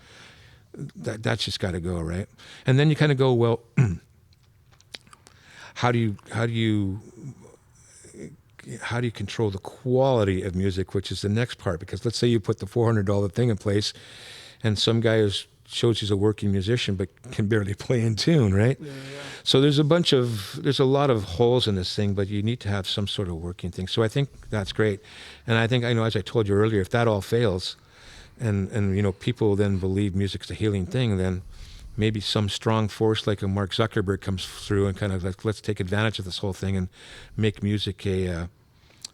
That's just got to go, right? And then you kind of go, well, how do you control the quality of music, which is the next part? Because let's say you put the $400 thing in place, and some guy shows he's a working musician but can barely play in tune, right? So there's a lot of holes in this thing, but you need to have some sort of working thing. So I think that's great, and I think, as I told you earlier, if that all fails, and people then believe music's a healing thing, then maybe some strong force like a Mark Zuckerberg comes through and kind of like, let's take advantage of this whole thing and make music a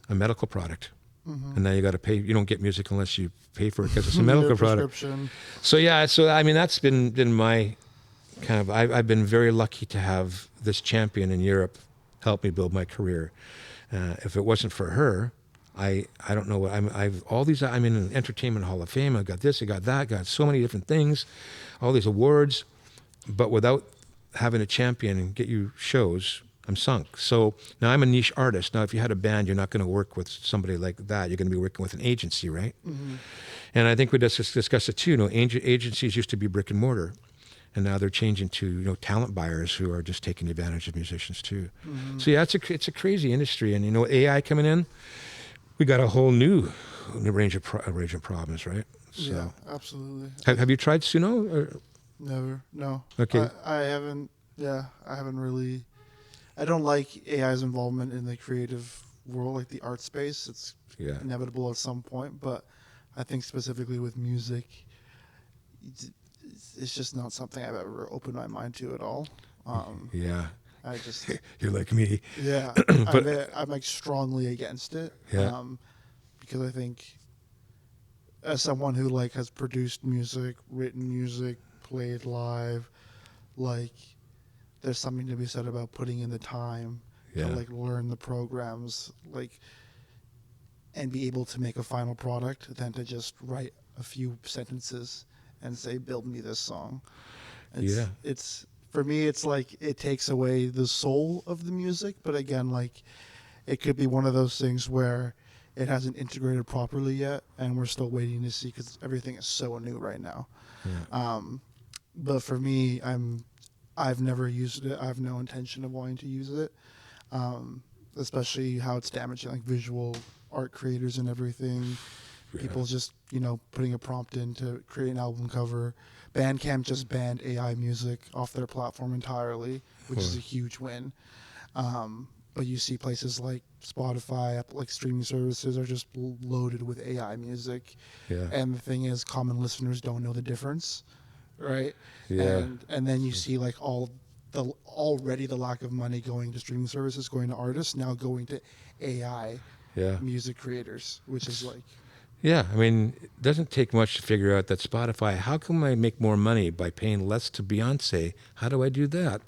medical product. And now you got to pay. You don't get music unless you pay for it because it's a medical product. So that's been my kind of. I've been very lucky to have this champion in Europe help me build my career. If it wasn't for her, I don't know what I'm in an entertainment hall of fame. I got this, I got that, got so many different things, all these awards, but without having a champion and get you shows, I'm sunk. So now I'm a niche artist. Now, if you had a band, you're not going to work with somebody like that. You're going to be working with an agency, right? And I think we just discussed it too. Agencies used to be brick and mortar, and now they're changing to talent buyers who are just taking advantage of musicians too. So yeah, it's a crazy industry, and AI coming in. We got a whole new range of problems, right? So. Yeah, absolutely. Have you tried Suno? Or? Never. No. Okay. I haven't. Yeah, I haven't really. I don't like AI's involvement in the creative world, like the art space. It's inevitable at some point, but I think specifically with music, it's just not something I've ever opened my mind to at all. I just you're like me. Yeah, but I'm like strongly against it. Yeah. Because I think as someone who like has produced music, written music, played live, like there's something to be said about putting in the time to like learn the programs, like, and be able to make a final product than to just write a few sentences and say, build me this song. It's for me, it's like it takes away the soul of the music. But again, like it could be one of those things where it hasn't integrated properly yet, and we're still waiting to see because everything is so new right now. But for me, I've never used it. I have no intention of wanting to use it, especially how it's damaging like visual art creators and everything. People just, putting a prompt in to create an album cover. Bandcamp just banned AI music off their platform entirely, which is a huge win. But you see places like Spotify, like streaming services are just loaded with AI music. And the thing is, common listeners don't know the difference, right? And then you see like all the lack of money going to streaming services, going to artists, now going to AI music creators, which is like. Yeah, I mean, it doesn't take much to figure out that Spotify, how can I make more money by paying less to Beyonce? How do I do that?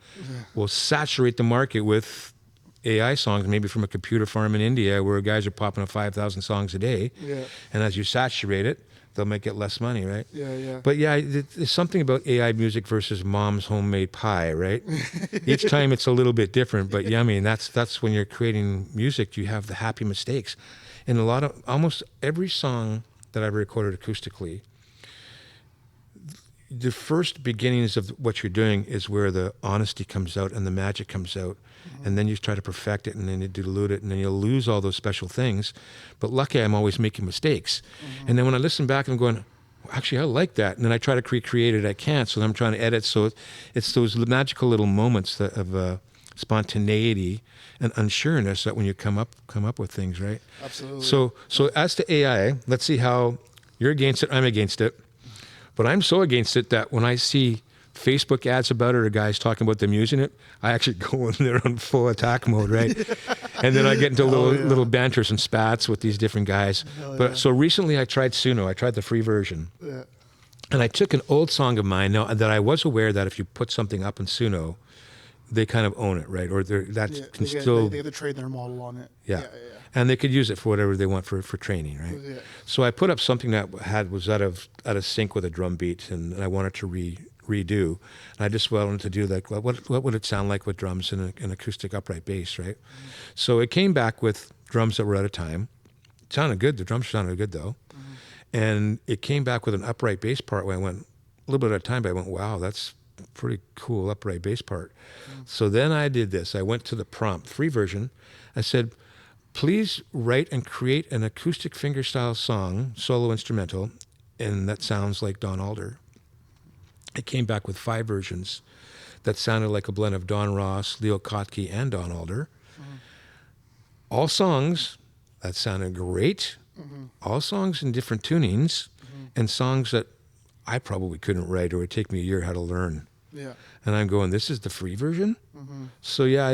Well, saturate the market with AI songs, maybe from a computer farm in India where guys are popping up 5,000 songs a day. Yeah. And as you saturate it, they'll make it less money, right? Yeah. But yeah, there's something about AI music versus mom's homemade pie, right? Each time it's a little bit different, but yeah, I mean, that's when you're creating music, you have the happy mistakes. And almost every song that I've recorded acoustically, the first beginnings of what you're doing is where the honesty comes out and the magic comes out. And then you try to perfect it and then you dilute it and then you'll lose all those special things. But lucky I'm always making mistakes. And then when I listen back, I'm going, actually, I like that. And then I try to recreate it. I can't. So I'm trying to edit. So it's those magical little moments of spontaneity and unsureness that when you come up with things, right? Absolutely. So as to AI, let's see how you're against it. I'm against it. But I'm so against it that when I see Facebook ads about it or guys talking about them using it, I actually go in there on full attack mode, right? And then I get into little banters and spats with these different guys. So recently I tried Suno. I tried the free version. Yeah. And I took an old song of mine now that I was aware that if you put something up in Suno, they kind of own it, right? Or can still... They get to train their model on it. Yeah. And they could use it for whatever they want for training, right? Yeah. So I put up something that was out of sync with a drum beat, and I wanted to redo. And I just wanted to do like, what would it sound like with drums and an acoustic upright bass, right? So it came back with drums that were out of time. It sounded good. The drums sounded good, though. And it came back with an upright bass part where I went, a little bit at a time, but I went, wow, that's a pretty cool upright bass part. So then I did this. I went to the prompt, free version. I said, please write and create an acoustic fingerstyle song, solo instrumental, and that sounds like Don Alder. It came back with 5 versions that sounded like a blend of Don Ross, Leo Kottke, and Don Alder. All songs that sounded great. All songs in different tunings, and songs that I probably couldn't write or it would take me a year how to learn. Yeah. And I'm going, this is the free version? So yeah,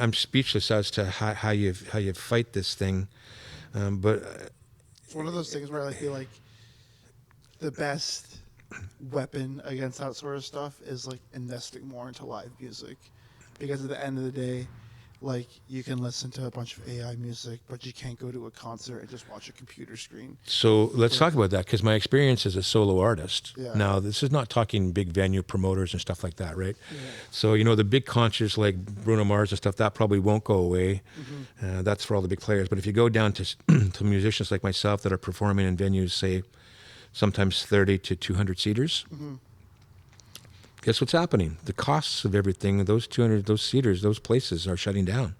I'm speechless as to how you fight this thing. But it's one of those things where I feel like the best weapon against that sort of stuff is like investing more into live music, because at the end of the day, like, you can listen to a bunch of AI music, but you can't go to a concert and just watch a computer screen. So let's talk about that, because my experience as a solo artist. Yeah. Now, this is not talking big venue promoters and stuff like that, right? Yeah. So, the big concerts like Bruno Mars and stuff, that probably won't go away. That's for all the big players. But if you go down to to musicians like myself that are performing in venues, say, sometimes 30 to 200 seaters, guess what's happening? The costs of everything, those seaters, those places are shutting down.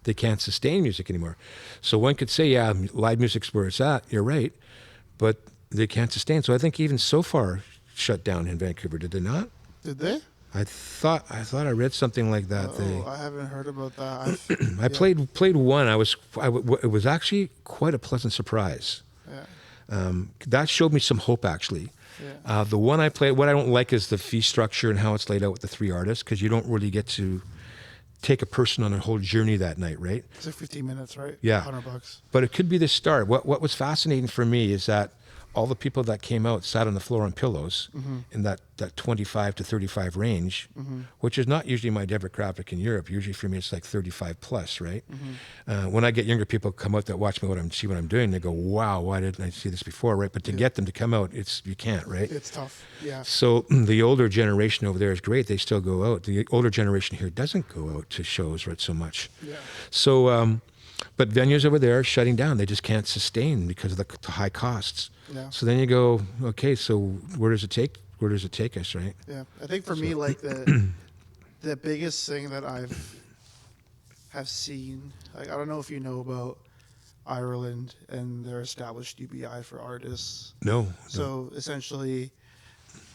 They can't sustain music anymore. So one could say, yeah, live music's where it's at. You're right. But they can't sustain. So I think even so far shut down in Vancouver, did they not? Did they? I thought I read something like that. I haven't heard about that. I played one. It was actually quite a pleasant surprise. Yeah. That showed me some hope, actually. Yeah. The one I played, what I don't like is the fee structure and how it's laid out with the 3 artists, because you don't really get to take a person on a whole journey that night, right? It's like 15 minutes, right? Yeah. $100. But it could be the start. What was fascinating for me is that all the people that came out sat on the floor on pillows in that 25 to 35 range, which is not usually my demographic in Europe. Usually for me, it's like 35 plus, right? When I get younger people come out that watch me see what I'm doing, they go, wow, why didn't I see this before, right? But to get them to come out, you can't, right? It's tough, yeah. So the older generation over there is great. They still go out. The older generation here doesn't go out to shows, right, so much. Yeah. So, but venues over there are shutting down. They just can't sustain because of the high costs. Yeah. So then you go, okay, so where does it take us, right? Yeah. I think for me, like, the biggest thing that have seen, like, I don't know if you know about Ireland and their established UBI for artists. No. So essentially,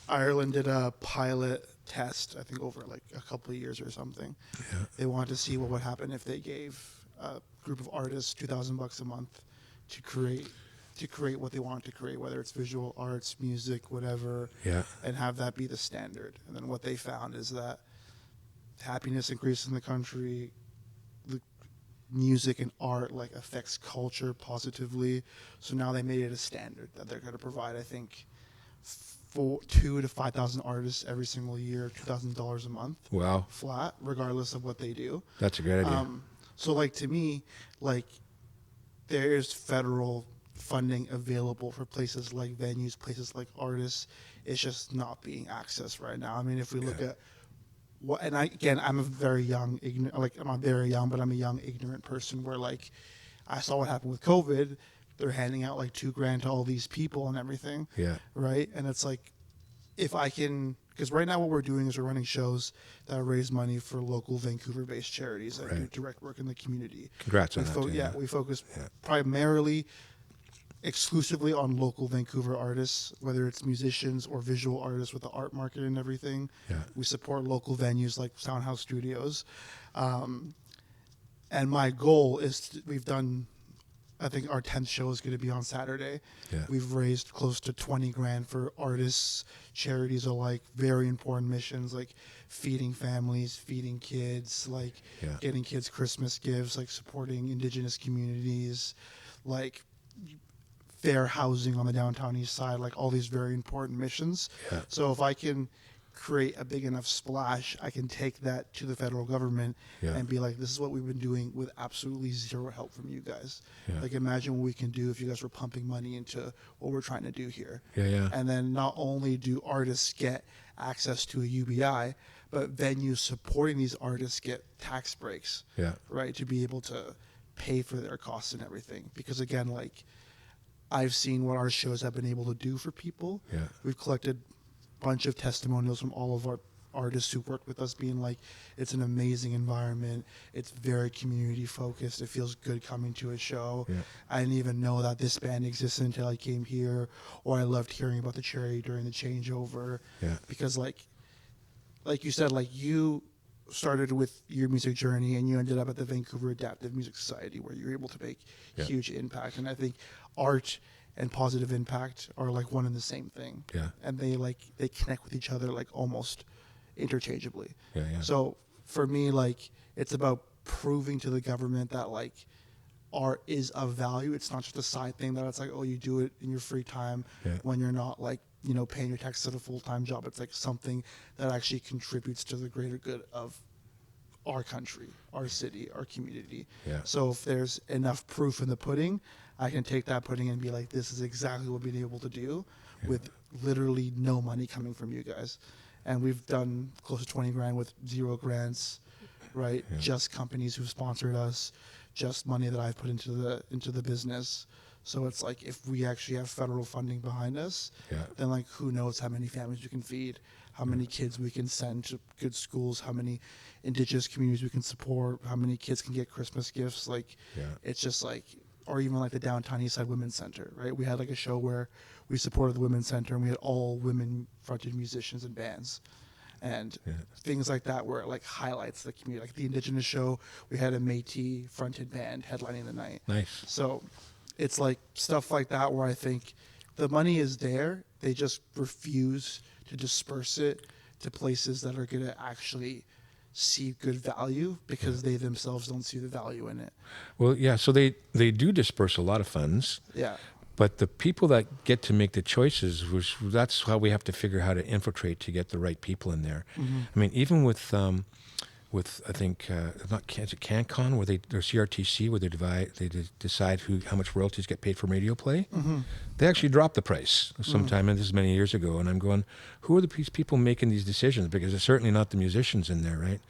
Ireland did a pilot test, I think over like a couple of years or something. Yeah. They wanted to see what would happen if they gave a group of artists $2,000 a month to create to create what they want to create, whether it's visual arts, music, whatever, Yeah. and have that be the standard. And then what they found is that happiness increases in the country, the music and art like affects culture positively. So now they made it a standard that they're going to provide, I think, for 2,000 to 5,000 artists every single year, $2,000 a month. Wow. Flat, regardless of what they do. That's a great idea. So like to me, like there's federal funding available for places like venues, places like artists. It's just not being accessed right now. I mean, if we look at what, and I'm a very young, I'm not very young, but I'm a young, ignorant person where like I saw what happened with COVID. They're handing out like $2,000 to all these people and everything. Yeah. Right. And it's like, if I can, because right now what we're doing is we're running shows that raise money for local Vancouver-based charities that do direct work in the community. Congrats on that. Yeah, we focus primarily, exclusively on local Vancouver artists, whether it's musicians or visual artists with the art market and everything. Yeah. We support local venues like Soundhouse Studios. And my goal is, we've done, I think our 10th show is going to be on Saturday. Yeah. We've raised close to $20,000 for artists, charities alike, very important missions like feeding families, feeding kids, like getting kids Christmas gifts, like supporting Indigenous communities, like fair housing on the downtown east side, like all these very important missions. Yeah. So if I can create a big enough splash, I can take that to the federal government and be like, this is what we've been doing with absolutely zero help from you guys. Yeah. Like imagine what we can do if you guys were pumping money into what we're trying to do here. Yeah. And then not only do artists get access to a UBI, but venues supporting these artists get tax breaks, right, to be able to pay for their costs and everything. Because again, like I've seen what our shows have been able to do for people. Yeah. We've collected bunch of testimonials from all of our artists who worked with us being like, it's an amazing environment, it's very community focused, it feels good coming to a show. I didn't even know that this band existed until I came here, or I loved hearing about the charity during the changeover. Because like you said, like you started with your music journey and you ended up at the Vancouver Adaptive Music Society where you were able to make huge impact. And I think art and positive impact are like one and the same thing. And they connect with each other like almost interchangeably. So for me, like it's about proving to the government that like art is of value. It's not just a side thing that it's like, oh, you do it in your free time when you're not like, you know, paying your taxes at a full-time job. It's like something that actually contributes to the greater good of our country, our city, our community. So if there's enough proof in the pudding, I can take that pudding and be like, this is exactly what we've been able to do with literally no money coming from you guys. And we've done close to $20,000 with 0 grants, right? Just companies who've sponsored us, just money that I've put into the business. So it's like, if we actually have federal funding behind us, then like who knows how many families we can feed, how many kids we can send to good schools, how many Indigenous communities we can support, how many kids can get Christmas gifts. Like, it's just like, or even like the Downtown Eastside Women's Center, right? We had like a show where we supported the Women's Center and we had all women fronted musicians and bands. And things like that where it like highlights the community. Like the Indigenous show, we had a Métis fronted band headlining the night. Nice. So it's like stuff like that where I think the money is there. They just refuse to disperse it to places that are going to actually see good value because they themselves don't see the value in it. Well, so they do disperse a lot of funds. But the people that get to make the choices, that's how we have to figure how to infiltrate to get the right people in there. I mean, even with I think is it CanCon where or CRTC where they decide how much royalties get paid for radio play. They actually dropped the price sometime, and this is many years ago. And I'm going, who are these people making these decisions? Because it's certainly not the musicians in there, right?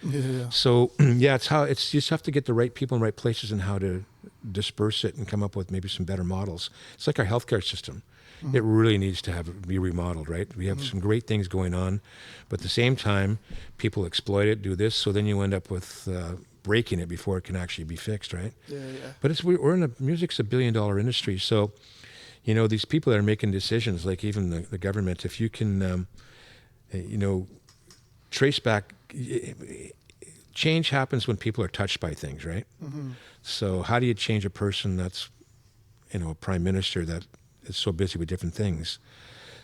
So it's you just have to get the right people in the right places and how to disperse it and come up with maybe some better models. It's like our healthcare system. It really needs to be remodeled, right? We have some great things going on, but at the same time, people exploit it, do this, so then you end up with breaking it before it can actually be fixed, right? But we're in music's $1 billion industry, so you know these people that are making decisions, like even the government, if you can, trace back. Change happens when people are touched by things, right? So how do you change a person that's a prime minister that is so busy with different things.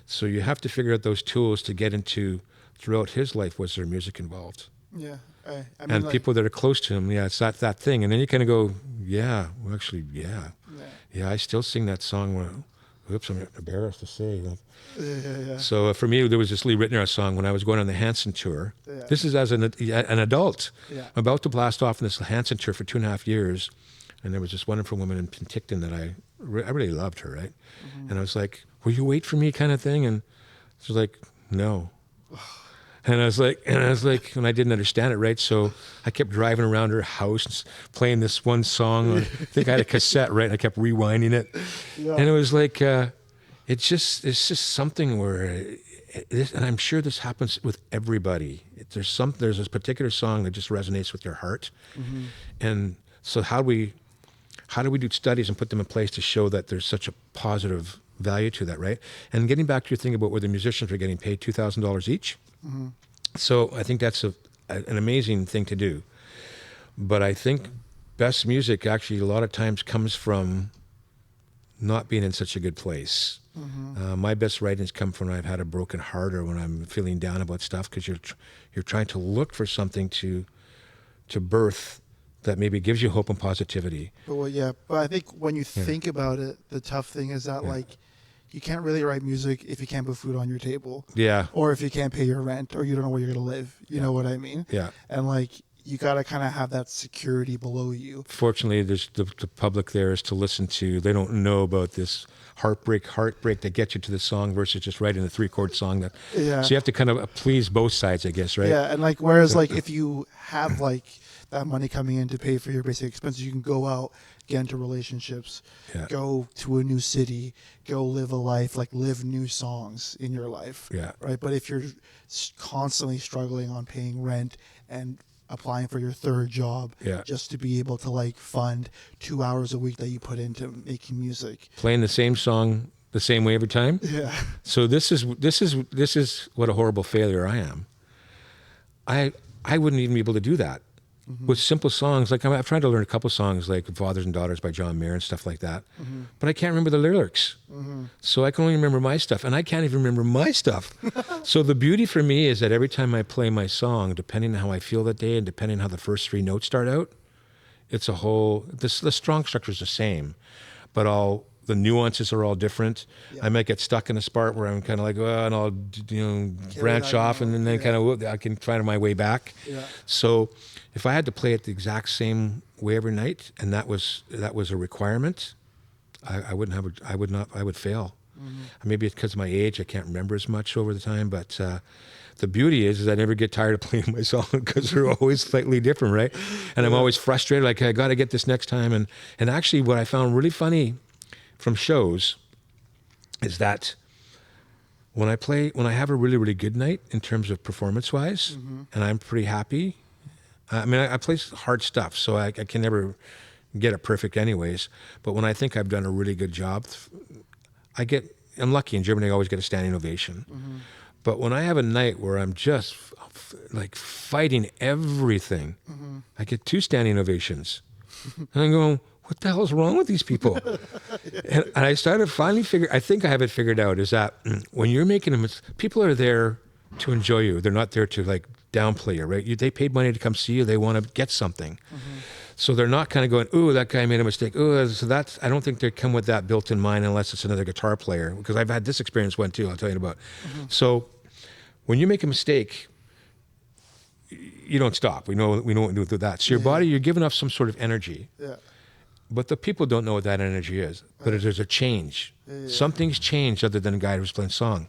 So you have to figure out those tools to get into. Throughout his life, was there music involved? Yeah. I mean, And like, people that are close to him, it's that thing. And then you kind of go, yeah, well, actually, yeah, I still sing that song. Oops, I'm embarrassed to say. Yeah. So for me, there was this Lee Ritenour song when I was going on the Hanson tour. Yeah. This is as an adult. Yeah. I'm about to blast off on this Hanson tour for 2.5 years. And there was this wonderful woman in Penticton that I really loved her, right? Mm-hmm. And I was like, will you wait for me kind of thing? And she was like, no. And I was like, and I didn't understand it, right? So I kept driving around her house, playing this one song. I think I had a cassette, right? And I kept rewinding it, and it was like, it's just something where, and I'm sure this happens with everybody. There's this particular song that just resonates with your heart, and so how do we do studies and put them in place to show that there's such a positive value to that, right? And getting back to your thing about where the musicians are getting paid $2,000 each. Mm-hmm. So I think that's an amazing thing to do. But I think best music actually a lot of times comes from not being in such a good place. Mm-hmm. My best writings come from when I've had a broken heart or when I'm feeling down about stuff, because you're trying to look for something to birth that maybe gives you hope and positivity. But I think when you think about it, the tough thing is that like, you can't really write music if you can't put food on your table. Yeah. Or if you can't pay your rent or you don't know where you're going to live. You know what I mean? Yeah. And like, you got to kind of have that security below you. Fortunately, there's the public there is to listen to. They don't know about this heartbreak that gets you to the song versus just writing a 3-chord song. So you have to kind of please both sides, I guess, right? Yeah. And like, whereas like if you have like that money coming in to pay for your basic expenses, you can go out, get into relationships, go to a new city, go live a life, like live new songs in your life. Yeah. Right. But if you're constantly struggling on paying rent and applying for your third job just to be able to like fund 2 hours a week that you put into making music, playing the same song the same way every time. Yeah. So this is what a horrible failure I am. I wouldn't even be able to do that. Mm-hmm. With simple songs. Like I've tried to learn a couple songs like Fathers and Daughters by John Mayer and stuff like that, but I can't remember the lyrics. So I can only remember my stuff, and I can't even remember my stuff. So the beauty for me is that every time I play my song, depending on how I feel that day and depending on how the first 3 notes start out, it's a whole, the strong structure is the same, but the nuances are all different. I might get stuck in a spot where I'm kind of like, and I'll branch off, and then kind of I can find my way back. Yeah. So if I had to play it the exact same way every night, and that was a requirement, I would fail. Mm-hmm. Maybe it's because of my age, I can't remember as much over the time, but the beauty is I never get tired of playing my song because they're always slightly different, right? And I'm always frustrated, like I got to get this next time. And actually what I found really funny from shows is that when I have a really, really good night in terms of performance-wise, and I'm pretty happy, I mean, I play hard stuff, so I can never get it perfect anyways, but when I think I've done a really good job, I'm lucky in Germany, I always get a standing ovation. But when I have a night where I'm just like fighting everything, I get 2 standing ovations. And I'm going, what the hell is wrong with these people? And I started I think I have it figured out, is that when you're making them, people are there to enjoy you. They're not there to like downplay you, right? They paid money to come see you. They want to get something. So they're not kind of going, ooh, that guy made a mistake. Ooh, so I don't think they come with that built in mind unless it's another guitar player, because I've had this experience one too, I'll tell you about. So when you make a mistake, you don't stop. We know what to do with that. So your body, you're giving off some sort of energy. Yeah. But the people don't know what that energy is. But there's a change. Something's changed other than a guy who's playing song.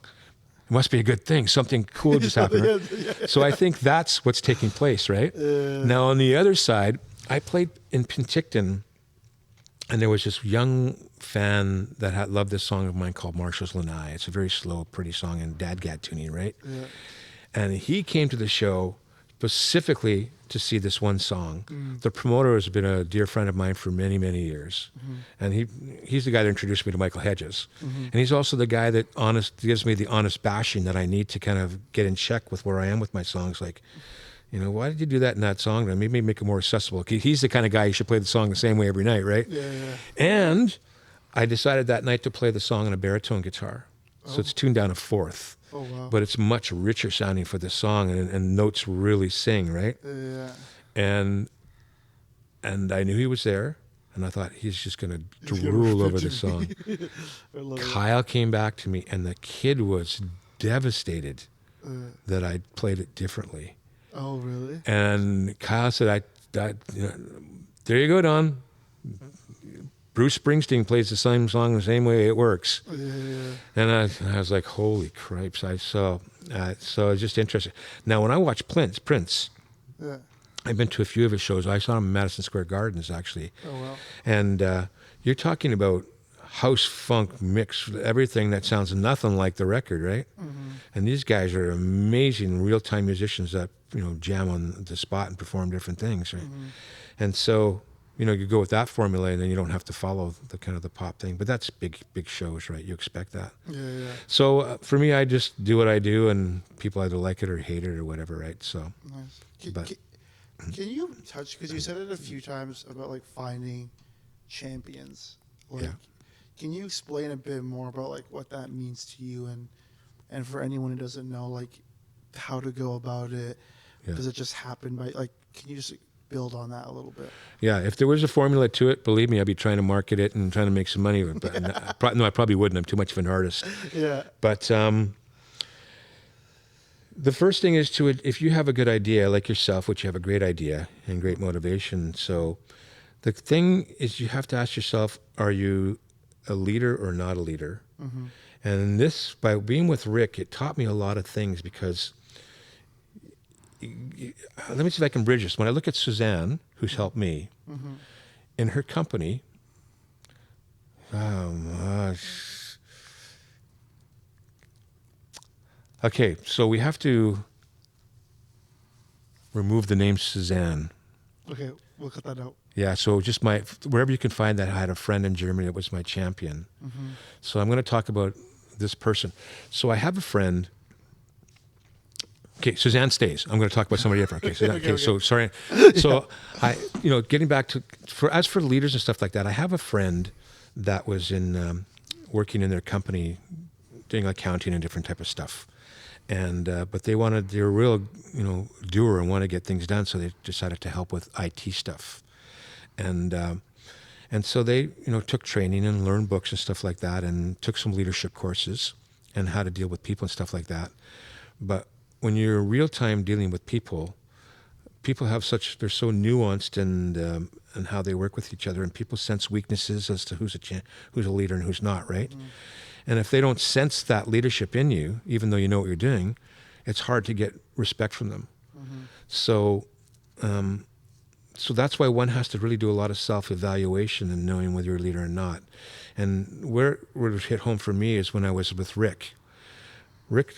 It must be a good thing. Something cool just happened. Right? So I think that's what's taking place, right? Now on the other side, I played in Penticton, and there was this young fan that loved this song of mine called Marshall's Lanai. It's a very slow, pretty song in dadgad tuning, right? Yeah. And he came to the show specifically to see this one song. The promoter has been a dear friend of mine for many, many years. And he's the guy that introduced me to Michael Hedges. And he's also the guy that gives me the honest bashing that I need to kind of get in check with where I am with my songs. Like, why did you do that in that song? And maybe make it more accessible. He's the kind of guy you should play the song the same way every night, right? Yeah. And I decided that night to play the song on a baritone guitar. So it's tuned down a fourth. Oh, wow. But it's much richer sounding for the song, and notes really sing, right? Yeah. And I knew he was there, and I thought he's just going to He's gonna drool over rip the it. song. I love it. Kyle came back to me, and the kid was devastated that I played it differently. Oh, really? And Kyle said, "I there you go, Don. Bruce Springsteen plays the same song the same way. It works." Yeah. And I was like, "Holy cripes!" So it's just interesting. Now, when I watch Prince, Yeah. I've been to a few of his shows. I saw him in Madison Square Gardens, actually. Oh, wow. And you're talking about house funk mix, everything that sounds nothing like the record, right? Mm-hmm. And these guys are amazing real-time musicians that jam on the spot and perform different things, right? Mm-hmm. And so you go with that formula, and then you don't have to follow the kind of the pop thing. But that's big shows, right? You expect that. Yeah. So for me, I just do what I do, and people either like it or hate it or whatever, right? So, Nice. Can you touch, because you said it a few times about like finding champions. Like, Yeah. Can you explain a bit more about like what that means to you, and for anyone who doesn't know, like how to go about it? Yeah. Does it just happen by like? Can you just build on that a little bit? yeah, if there was a formula to it, believe me, I'd be trying to market it and trying to make some money. But no, I probably wouldn't. I'm too much of an artist. Yeah. But the first thing is if you have a good idea, like yourself, which you have a great idea and great motivation. So the thing is, you have to ask yourself, are you a leader or not a leader? Mm-hmm. And this, by being with Rick, it taught me a lot of things, because let me see if I can bridge this. When I look at Suzanne, who's helped me, Mm-hmm. in her company, okay, so we have to remove the name Suzanne. Okay, we'll cut that out. Yeah, so just wherever you can find that, I had a friend in Germany that was my champion. Mm-hmm. So I'm going to talk about this person. So I have a friend. Okay, Suzanne stays. I'm going to talk about somebody different. Okay, Suzanne, okay. So sorry. So getting back to as for leaders and stuff like that, I have a friend that was working in their company, doing accounting and different type of stuff. And but they were a real doer and want to get things done, so they decided to help with IT stuff. And so they took training and learned books and stuff like that, and took some leadership courses and how to deal with people and stuff like that. But when you're real time dealing with people have they're so nuanced and how they work with each other, and people sense weaknesses as to who's a leader and who's not, right? Mm-hmm. And if they don't sense that leadership in you, even though you know what you're doing, it's hard to get respect from them. Mm-hmm. So that's why one has to really do a lot of self-evaluation and knowing whether you're a leader or not. And where it hit home for me is when I was with Rick. Rick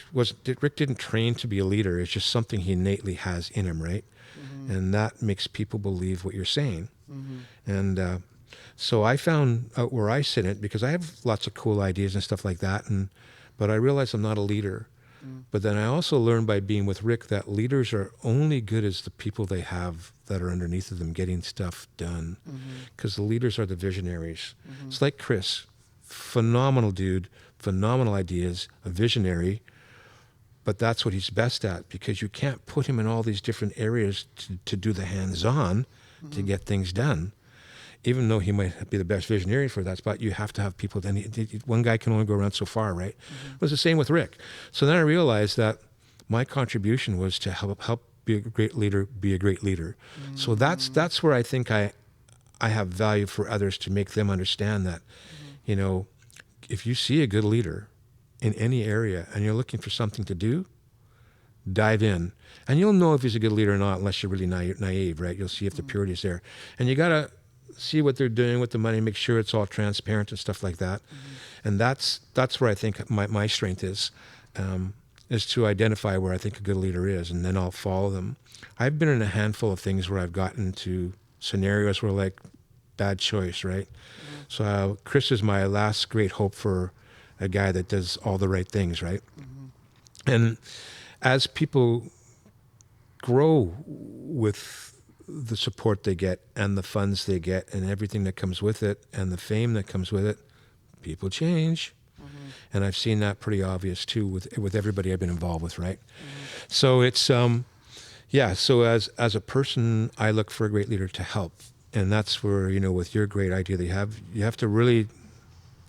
didn't train to be a leader. It's just something he innately has in him, right? Mm-hmm. And that makes people believe what you're saying. Mm-hmm. And so I found out where I sit in it, because I have lots of cool ideas and stuff like that. But I realized I'm not a leader. Mm. But then I also learned by being with Rick that leaders are only good as the people they have that are underneath of them getting stuff done. Because the leaders are the visionaries. Mm-hmm. It's like Chris, phenomenal dude, phenomenal ideas, a visionary. But that's what he's best at, because you can't put him in all these different areas to do the hands-on to get things done. Even though he might be the best visionary for that spot, you have to have people. Then one guy can only go around so far, right? Mm-hmm. It was the same with Rick. So then I realized that my contribution was to help be a great leader, be a great leader. Mm-hmm. So that's where I think I have value for others, to make them understand that, if you see a good leader in any area and you're looking for something to do, dive in. And you'll know if he's a good leader or not unless you're really naive, right? You'll see if the purity is there. And you got to see what they're doing with the money, make sure it's all transparent and stuff like that. Mm-hmm. And that's where I think my strength is to identify where I think a good leader is, and then I'll follow them. I've been in a handful of things where I've gotten into scenarios where, like, bad choice, right? Mm-hmm. So Chris is my last great hope for a guy that does all the right things, right? Mm-hmm. And as people grow with the support they get and the funds they get and everything that comes with it and the fame that comes with it, people change. And I've seen that pretty obvious too with everybody I've been involved with, right? So it's so as a person, I look for a great leader to help. And that's where, with your great idea that you have to really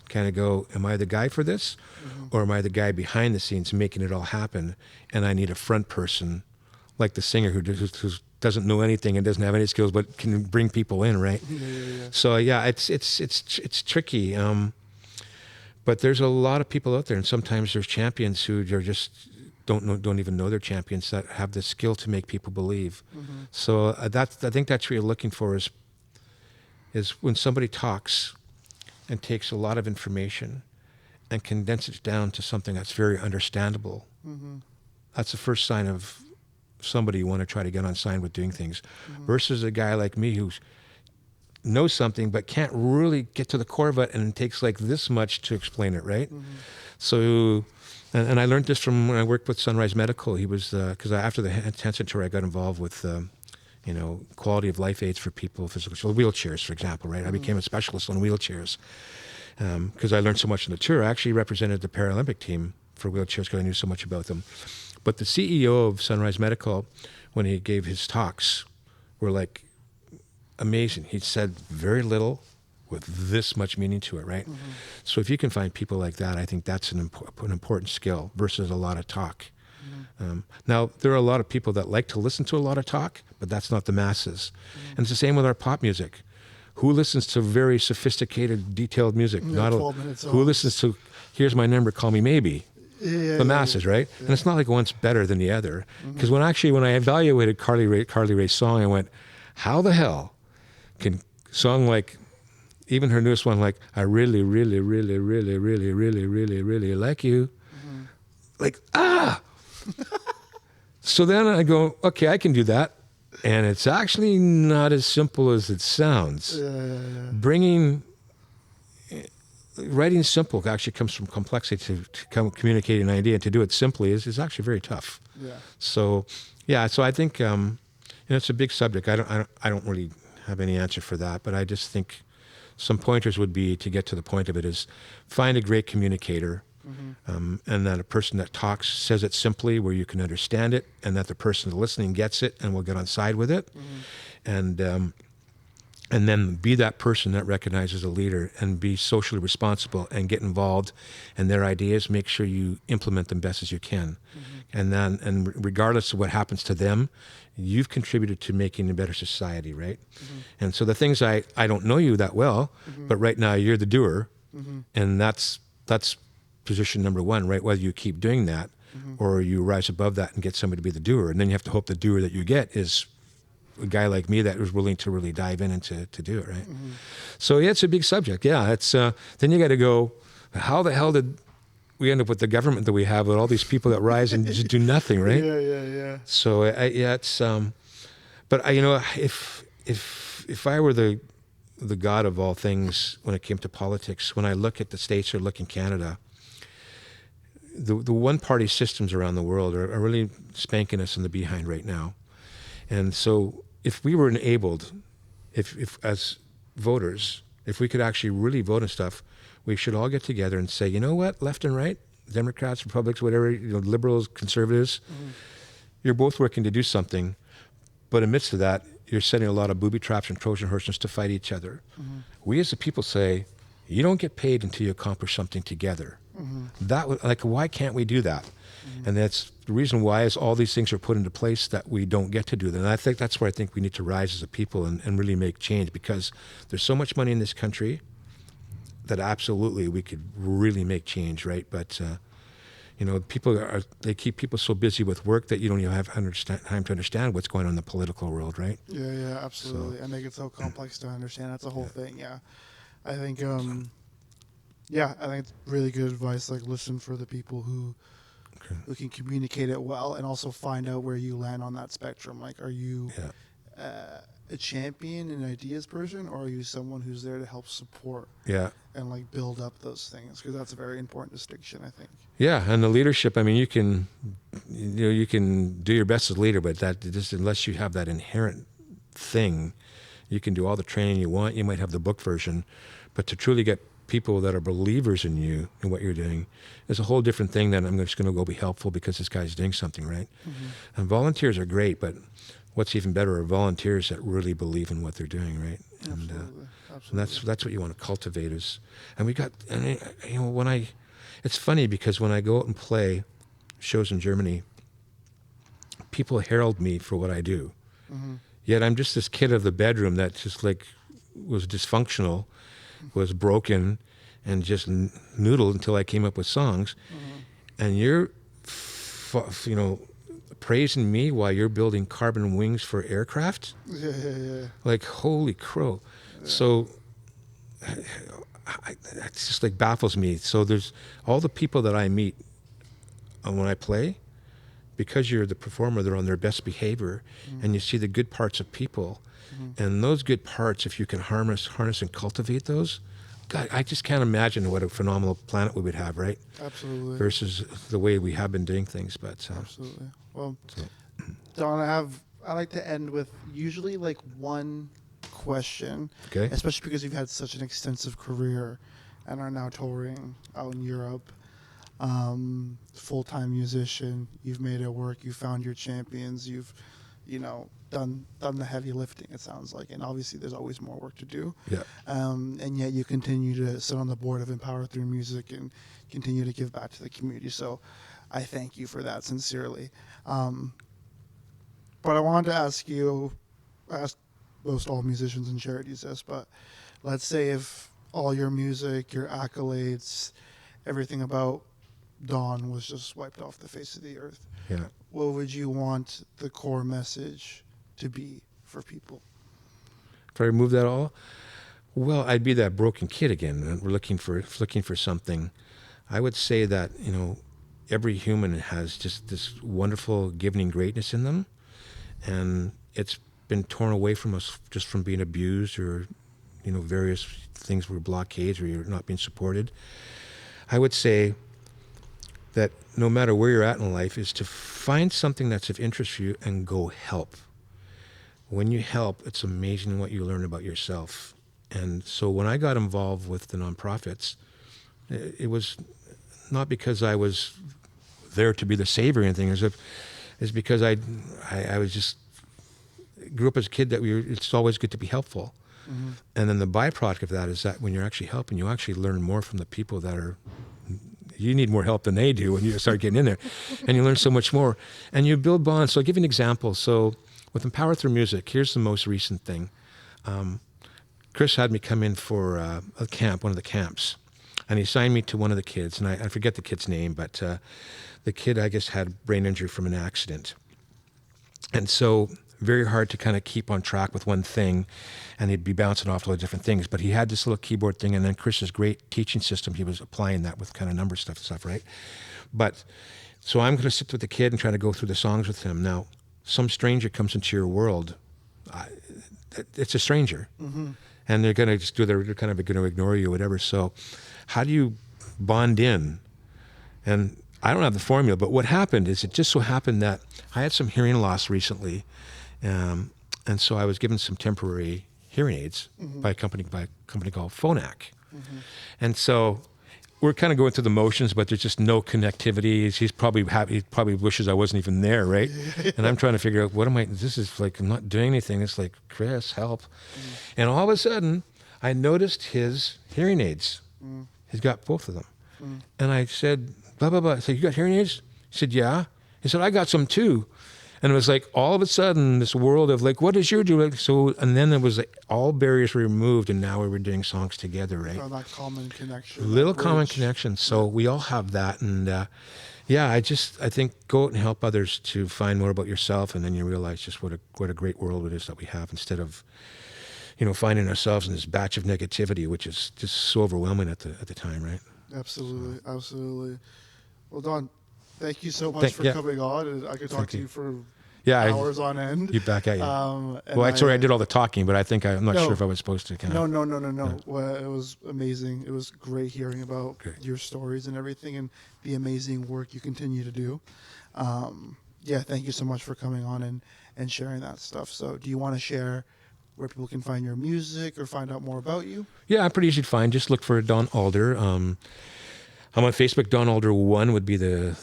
kind of go, am I the guy for this? Or am I the guy behind the scenes making it all happen? And I need a front person, like the singer who doesn't know anything and doesn't have any skills, but can bring people in, right? Yeah. So it's tricky. But there's a lot of people out there, and sometimes there's champions who are just don't even know they're champions that have the skill to make people believe. So I think that's what you're looking for is when somebody talks and takes a lot of information and condenses it down to something that's very understandable. That's the first sign of somebody you want to try to get on sign with doing things, versus a guy like me who knows something but can't really get to the core of it, and it takes like this much to explain it, right? So, and I learned this from when I worked with Sunrise Medical. He was, because after the intensive tour, I got involved with, quality of life aids for people, physical wheelchairs, for example, right? I became a specialist on wheelchairs because I learned so much on the tour. I actually represented the Paralympic team for wheelchairs because I knew so much about them. But the CEO of Sunrise Medical, when he gave his talks, were like amazing. He said very little with this much meaning to it, right? So if you can find people like that, I think that's an important skill versus a lot of talk. Now, there are a lot of people that like to listen to a lot of talk, but that's not the masses. And it's the same with our pop music. Who listens to very sophisticated, detailed music? Yeah, 12 minutes who listens to, here's my number, call me maybe? The masses, right? Yeah. And it's not like one's better than the other. Because when I evaluated Carly Rae's song, I went, how the hell can song like, even her newest one, like, I really, really, really, really, really, really, really, really like you. Like, So then I go, okay, I can do that. And it's actually not as simple as it sounds. Writing simple actually comes from complexity to communicate an idea, and to do it simply is actually very tough. So I think it's a big subject. I don't really have any answer for that, but I just think some pointers would be, to get to the point of it, is find a great communicator, and that a person that talks says it simply where you can understand it, and that the person listening gets it and will get on side with it, and then be that person that recognizes a leader and be socially responsible and get involved in their ideas. Make sure you implement them best as you can, and regardless of what happens to them, you've contributed to making a better society, right? And so the things I don't know you that well, but right now you're the doer, and that's position number one, right? Whether you keep doing that or you rise above that and get somebody to be the doer, and then you have to hope the doer that you get is a guy like me that was willing to really dive in and to do it, right? So it's a big subject. It's then you got to go, how the hell did we end up with the government that we have with all these people that rise and just do nothing, right? Yeah. So it's but if I were the god of all things when it came to politics, when I look at the States or look in Canada, the one-party systems around the world are really spanking us in the behind right now. And so if we were enabled, if as voters, if we could actually really vote on stuff, we should all get together and say, you know what, left and right, Democrats, Republicans, whatever, liberals, conservatives, you're both working to do something, but amidst of that, you're setting a lot of booby traps and Trojan horses to fight each other. We as the people say, you don't get paid until you accomplish something together. Why can't we do that? And that's the reason why is all these things are put into place that we don't get to do them. And I think that's where I think we need to rise as a people and really make change, because there's so much money in this country that absolutely we could really make change, right? But people they keep people so busy with work that you don't even have time to understand what's going on in the political world, right? Yeah, absolutely. And make it so complex to understand. That's the whole thing. Yeah, I think I think it's really good advice. Like, listen for the people who can communicate it well, and also find out where you land on that spectrum. Like, are you a champion and ideas person, or are you someone who's there to help support and like build up those things? Because that's a very important distinction, I think. Yeah, and the leadership, I mean, you can do your best as a leader, but that just, unless you have that inherent thing, you can do all the training you want. You might have the book version, but to truly get people that are believers in you and what you're doing is a whole different thing than I'm just going to go be helpful because this guy's doing something, right? Mm-hmm. And volunteers are great, but what's even better are volunteers that really believe in what they're doing, right? Absolutely. And Absolutely. that's what you want to cultivate and we got, it's funny because when I go out and play shows in Germany, people herald me for what I do. Mm-hmm. Yet I'm just this kid of the bedroom that just like was dysfunctional, was broken, and just noodled until I came up with songs. Mm-hmm. And you're, praising me while you're building carbon wings for aircraft? Yeah. Like, holy crow. Yeah. So that just like baffles me. So there's all the people that I meet when I play, because you're the performer, they're on their best behavior, and you see the good parts of people. And those good parts, if you can harness and cultivate those, God, I just can't imagine what a phenomenal planet we would have, right? Absolutely. Versus the way we have been doing things. But absolutely. Well, Don, I like to end with usually like one question, okay, especially because you've had such an extensive career and are now touring out in Europe. Full-time musician, you've made it work, you found your champions, you've done the heavy lifting, it sounds like, and obviously there's always more work to do. Yeah. And yet you continue to sit on the board of Empower Through Music and continue to give back to the community. So I thank you for that sincerely. But I wanted to ask you, I ask most all musicians and charities this, but let's say if all your music, your accolades, everything about Don was just wiped off the face of the earth. Yeah. What would you want the core message to be for people? If I remove that all, well, I'd be that broken kid again. And we're looking for something. I would say that every human has just this wonderful giving greatness in them, and it's been torn away from us just from being abused or various things were blockades or you're not being supported. I would say that no matter where you're at in life is to find something that's of interest for you and go help. When you help, it's amazing what you learn about yourself. And so when I got involved with the nonprofits, it was not because I was there to be the savior or anything. It's because I was just grew up as a kid that it's always good to be helpful. Mm-hmm. And then the byproduct of that is that when you're actually helping, you actually learn more from the people that are, you need more help than they do when you start getting in there. And you learn so much more. And you build bonds. So I'll give you an example. So with Empower Through Music, here's the most recent thing. Chris had me come in for a camp, one of the camps. And he signed me to one of the kids. And I forget the kid's name, but the kid, I guess, had brain injury from an accident. And so very hard to kind of keep on track with one thing, and he'd be bouncing off a lot of different things. But he had this little keyboard thing, and then Chris's great teaching system, he was applying that with kind of number stuff, right? But so I'm going to sit with the kid and try to go through the songs with him. Now, some stranger comes into your world, it's a stranger, mm-hmm. and they're going to just they're kind of going to ignore you or whatever. So how do you bond in? And I don't have the formula, but what happened is it just so happened that I had some hearing loss recently. And so I was given some temporary hearing aids mm-hmm. by a company called Phonak. Mm-hmm. And so we're kind of going through the motions, but there's just no connectivity. He's probably happy. He probably wishes I wasn't even there, right? And I'm trying to figure out this is like, I'm not doing anything. It's like, Chris, help. Mm-hmm. And all of a sudden I noticed his hearing aids. Mm-hmm. He's got both of them. Mm-hmm. And I said, blah, blah, blah. I said, you got hearing aids? He said, yeah. He said, I got some too. And it was like all of a sudden this world of like, what does your do? So, and then it was like all barriers were removed, and now we were doing songs together, right? That common connection. Little common connection. So we all have that, and I think go out and help others to find more about yourself, and then you realize just what a great world it is that we have, instead of finding ourselves in this batch of negativity, which is just so overwhelming at the time, right? Absolutely, absolutely. Well, Don, thank you so much for coming on, and I could talk to you for hours on end. You back at you. Sorry, I did all the talking, but I think I'm not sure if I was supposed to. No. Well, it was amazing. It was great hearing about your stories and everything, and the amazing work you continue to do. Thank you so much for coming on and sharing that stuff. So, do you want to share where people can find your music or find out more about you? Yeah, I'm pretty easy to find. Just look for Don Alder. I'm on Facebook. Don Alder 1 would be the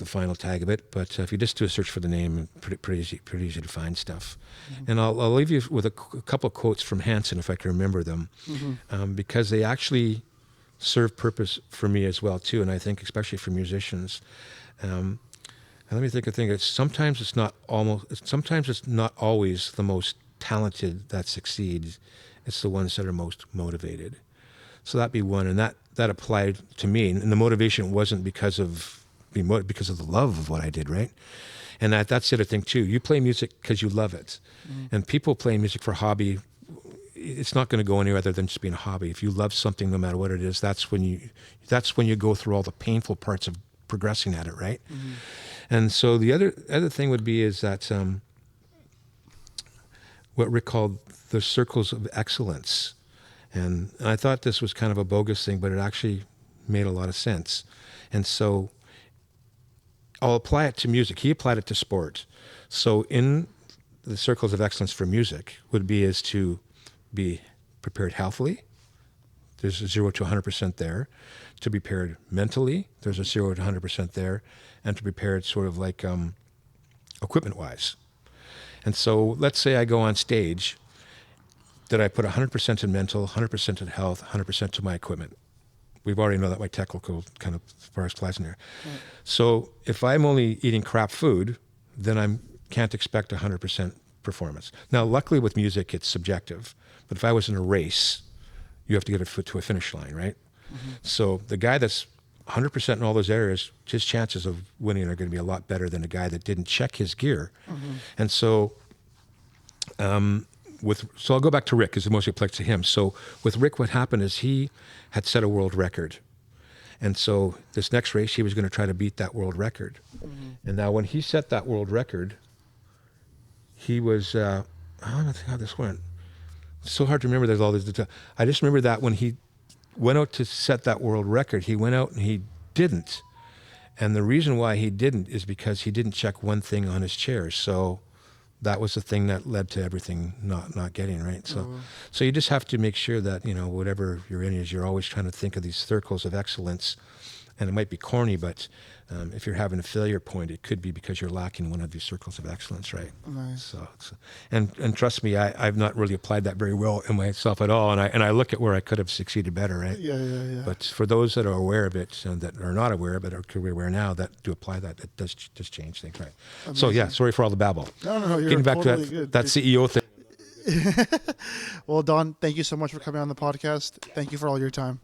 final tag of it. But if you just do a search for the name, pretty easy to find stuff. Mm-hmm. And I'll leave you with a couple of quotes from Hanson, if I can remember them, because they actually serve purpose for me as well too. And I think especially for musicians. And let me think of a thing. Sometimes it's not always the most talented that succeeds. It's the ones that are most motivated. So that'd be one, and that applied to me. And the motivation wasn't because of the love of what I did, right? And that's the other thing too. You play music because you love it, and people play music for hobby. It's not going to go anywhere other than just being a hobby. If you love something, no matter what it is, that's when you go through all the painful parts of progressing at it, right? Mm-hmm. And so the other thing would be is that what Rick called the circles of excellence. And I thought this was kind of a bogus thing, but it actually made a lot of sense. And so I'll apply it to music. He applied it to sport. So in the circles of excellence for music would be is to be prepared healthily. There's a 0 to 100% there. To be prepared mentally, there's a 0 to 100% there. And to be prepared sort of like equipment-wise. And so let's say I go on stage, that I put 100% in mental, 100% in health, 100% to my equipment. We've already know that my technical kind of as far as class in there. Right. So if I'm only eating crap food, then I can't expect 100% performance. Now, luckily with music, it's subjective. But if I was in a race, you have to get to a finish line, right? Mm-hmm. So the guy that's 100% in all those areas, his chances of winning are going to be a lot better than a guy that didn't check his gear. Mm-hmm. And so... So I'll go back to Rick because it mostly applies to him. So with Rick, what happened is he had set a world record. And so this next race, he was going to try to beat that world record. Mm-hmm. And now when he set that world record, he was, I don't know how this went. It's so hard to remember. There's all this detail. I just remember that when he went out to set that world record, he went out and he didn't. And the reason why he didn't is because he didn't check one thing on his chair. So that was the thing that led to everything not getting right. So, So you just have to make sure that, whatever you're in is you're always trying to think of these circles of excellence. And it might be corny, but if you're having a failure point, it could be because you're lacking one of these circles of excellence, right? Nice. So, and trust me, I've not really applied that very well in myself at all. And I look at where I could have succeeded better, right? Yeah. But for those that are aware of it and that are not aware of it or could be aware now, that do apply that, it does just change things, right? Amazing. So yeah, sorry for all the babble. No, you're getting back totally to good. that CEO thing. Well, Don, thank you so much for coming on the podcast. Thank you for all your time.